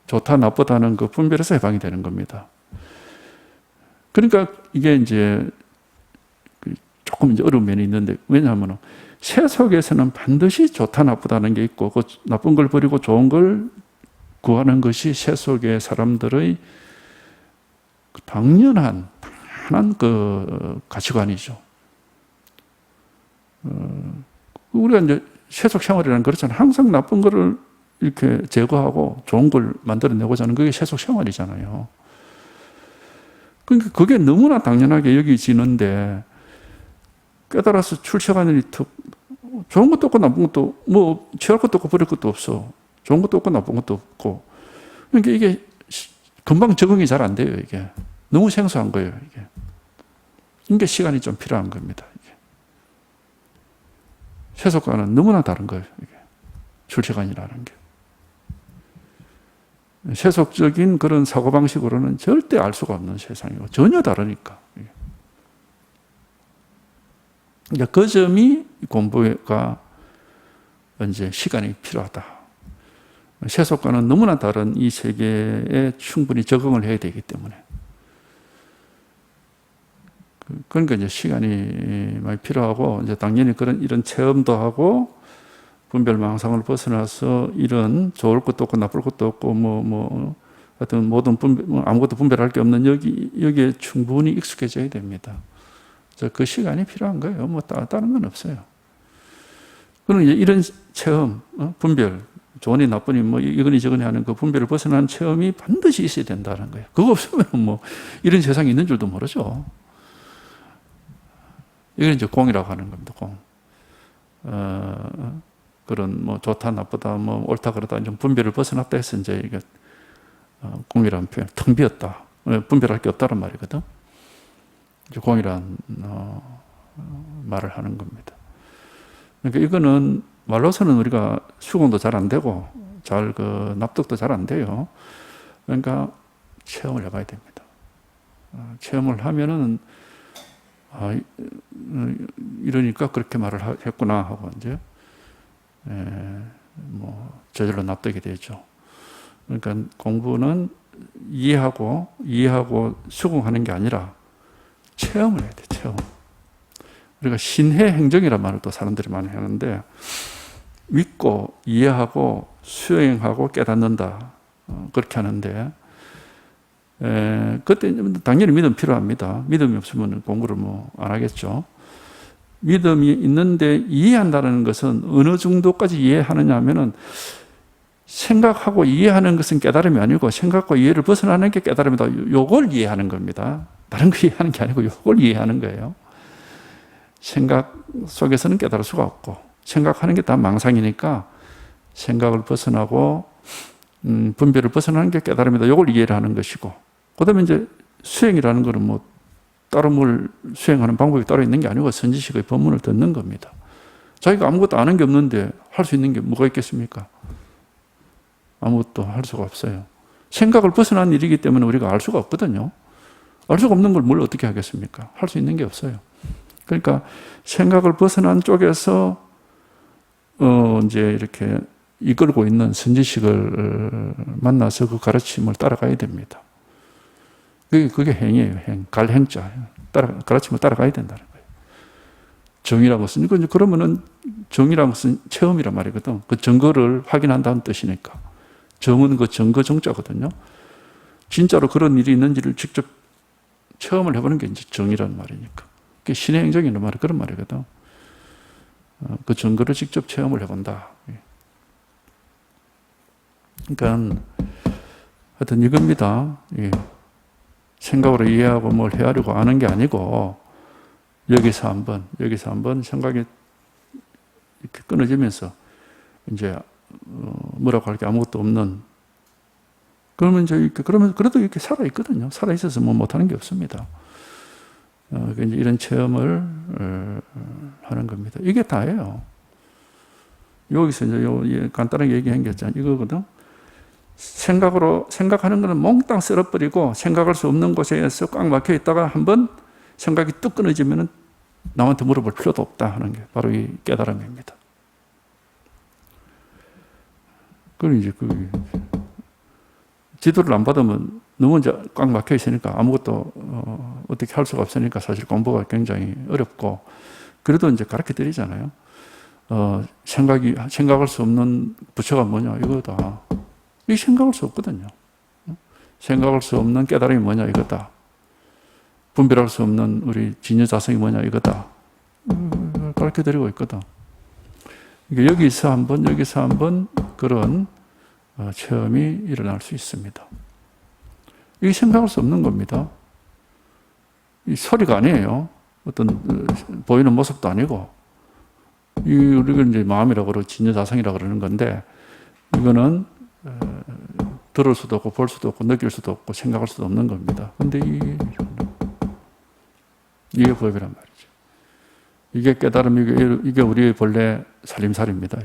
좋다 나쁘다는 그 분별에서 해방이 되는 겁니다. 그러니까 이게 이제 조금 이제 어려운 면이 있는데, 왜냐하면 세속에서는 반드시 좋다 나쁘다는 게 있고 그 나쁜 걸 버리고 좋은 걸 구하는 것이 세속의 사람들의 당연한 그 가치관이죠. 우리가 이제 세속 생활이라는 그렇잖아요. 항상 나쁜 거를 이렇게 제거하고 좋은 걸 만들어내고자 하는 그게 세속 생활이잖아요. 그러니까 그게 너무나 당연하게 여기지는데 깨달아서 출세하는 일이 좋은 것도 없고 나쁜 것도 뭐 취할 것도 없고 버릴 것도 없어. 좋은 것도 없고 나쁜 것도 없고. 그러니까 이게 금방 적응이 잘 안 돼요. 이게 너무 생소한 거예요. 이게 그러니까 시간이 좀 필요한 겁니다. 이게. 세속과는 너무나 다른 거예요. 이게. 출세관이라는 게. 세속적인 그런 사고방식으로는 절대 알 수가 없는 세상이고 전혀 다르니까. 그러니까 그 점이 공부가 이제 시간이 필요하다. 세속과는 너무나 다른 이 세계에 충분히 적응을 해야 되기 때문에. 그러니까 이제 시간이 많이 필요하고, 이제 당연히 이런 체험도 하고, 분별망상을 벗어나서 이런 좋을 것도 없고 나쁠 것도 없고, 하여튼 모든 아무것도 분별할 게 없는 여기에 충분히 익숙해져야 됩니다. 그 시간이 필요한 거예요. 다른 건 없어요. 그럼 이제 이런 체험, 분별, 좋으니 나쁘니 이거니 저거니 하는 그 분별을 벗어난 체험이 반드시 있어야 된다는 거예요. 그거 없으면 이런 세상이 있는 줄도 모르죠. 이건 이제 공이라고 하는 겁니다. 공. 그런 좋다 나쁘다 옳다 그러다 좀 분별을 벗어났다 해서 이제 이게 공이라는 표현, 텅 비었다. 분별할 게 없다는 말이거든. 이제 공이란 말을 하는 겁니다. 그러니까 이거는 말로서는 우리가 수긍도 잘 안 되고 납득도 잘 안 돼요. 그러니까 체험을 해봐야 됩니다. 체험을 하면은 이러니까 그렇게 말을 했구나 하고 이제 저절로 납득이 되죠. 그러니까 공부는 이해하고 수긍하는 게 아니라 체험을 해야 돼. 체험. 우리가 신해 행정이라는 말을 또 사람들이 많이 하는데, 믿고 이해하고 수행하고 깨닫는다, 그렇게 하는데, 그때 당연히 믿음 필요합니다. 믿음이 없으면 공부를 안 하겠죠. 믿음이 있는데 이해한다는 것은 어느 정도까지 이해하느냐 하면은, 생각하고 이해하는 것은 깨달음이 아니고 생각과 이해를 벗어나는 게 깨달음이다. 요걸 이해하는 겁니다. 다른 거 이해하는 게 아니고 요걸 이해하는 거예요. 생각 속에서는 깨달을 수가 없고, 생각하는 게 다 망상이니까 생각을 벗어나고 분별을 벗어나는 게 깨달음이다. 요걸 이해를 하는 것이고, 그 다음에 이제 수행이라는 거는 따로 뭘 수행하는 방법이 따로 있는 게 아니고 선지식의 법문을 듣는 겁니다. 자기가 아무것도 아는 게 없는데 할 수 있는 게 뭐가 있겠습니까? 아무것도 할 수가 없어요. 생각을 벗어난 일이기 때문에 우리가 알 수가 없거든요. 알 수가 없는 걸 뭘 어떻게 하겠습니까? 할 수 있는 게 없어요. 그러니까 생각을 벗어난 쪽에서 이제 이렇게 이끌고 있는 선지식을 만나서 그 가르침을 따라가야 됩니다. 그게 행이에요. 갈행자. 가르침을 따라가야 된다는 거예요. 정이라고 쓰니, 그러면은 정이라는 것은 체험이란 말이거든. 그 증거를 확인한다는 뜻이니까. 정은 그 증거 정자거든요. 진짜로 그런 일이 있는지를 직접 체험을 해보는 게 이제 정이라는 말이니까. 그게 신의 행정이라는 말이 그런 말이거든. 그 증거를 직접 체험을 해본다. 그러니까 하여튼 이겁니다. 생각으로 이해하고 뭘 헤아리고 아는 게 아니고, 여기서 한번 생각이 이렇게 끊어지면서 이제 뭐라고 할 게 아무것도 없는, 그러면 이제 그러면 그래도 이렇게 살아 있거든요. 살아 있어서 못하는 게 없습니다. 이제 이런 체험을 하는 겁니다. 이게 다예요. 여기서 이제 간단하게 얘기한 게 있잖아요. 이거거든. 생각하는 것은 몽땅 쓸어버리고 생각할 수 없는 곳에서 꽉 막혀 있다가 한번 생각이 뚝 끊어지면은 남한테 물어볼 필요도 없다 하는 게 바로 이 깨달음입니다. 그럼 이제 지도를 안 받으면 너무 이제 꽉 막혀 있으니까 아무것도 어떻게 할 수가 없으니까 사실 공부가 굉장히 어렵고, 그래도 이제 가르쳐 드리잖아요. 생각할 수 없는 부처가 뭐냐 이거다. 이 생각할 수 없거든요. 생각할 수 없는 깨달음이 뭐냐 이거다. 분별할 수 없는 우리 진여자성이 뭐냐 이거다. 가르쳐 드리고 있거든. 여기서 한번 그런 체험이 일어날 수 있습니다. 이게 생각할 수 없는 겁니다. 이 소리가 아니에요. 어떤 보이는 모습도 아니고, 우리가 이제 마음이라고 그러고 진여자성이라고 그러는 건데, 이거는 들을 수도 없고 볼 수도 없고 느낄 수도 없고 생각할 수도 없는 겁니다. 근데 이게 법이란 말이죠. 이게 깨달음, 이게 우리의 본래 살림살이입니다.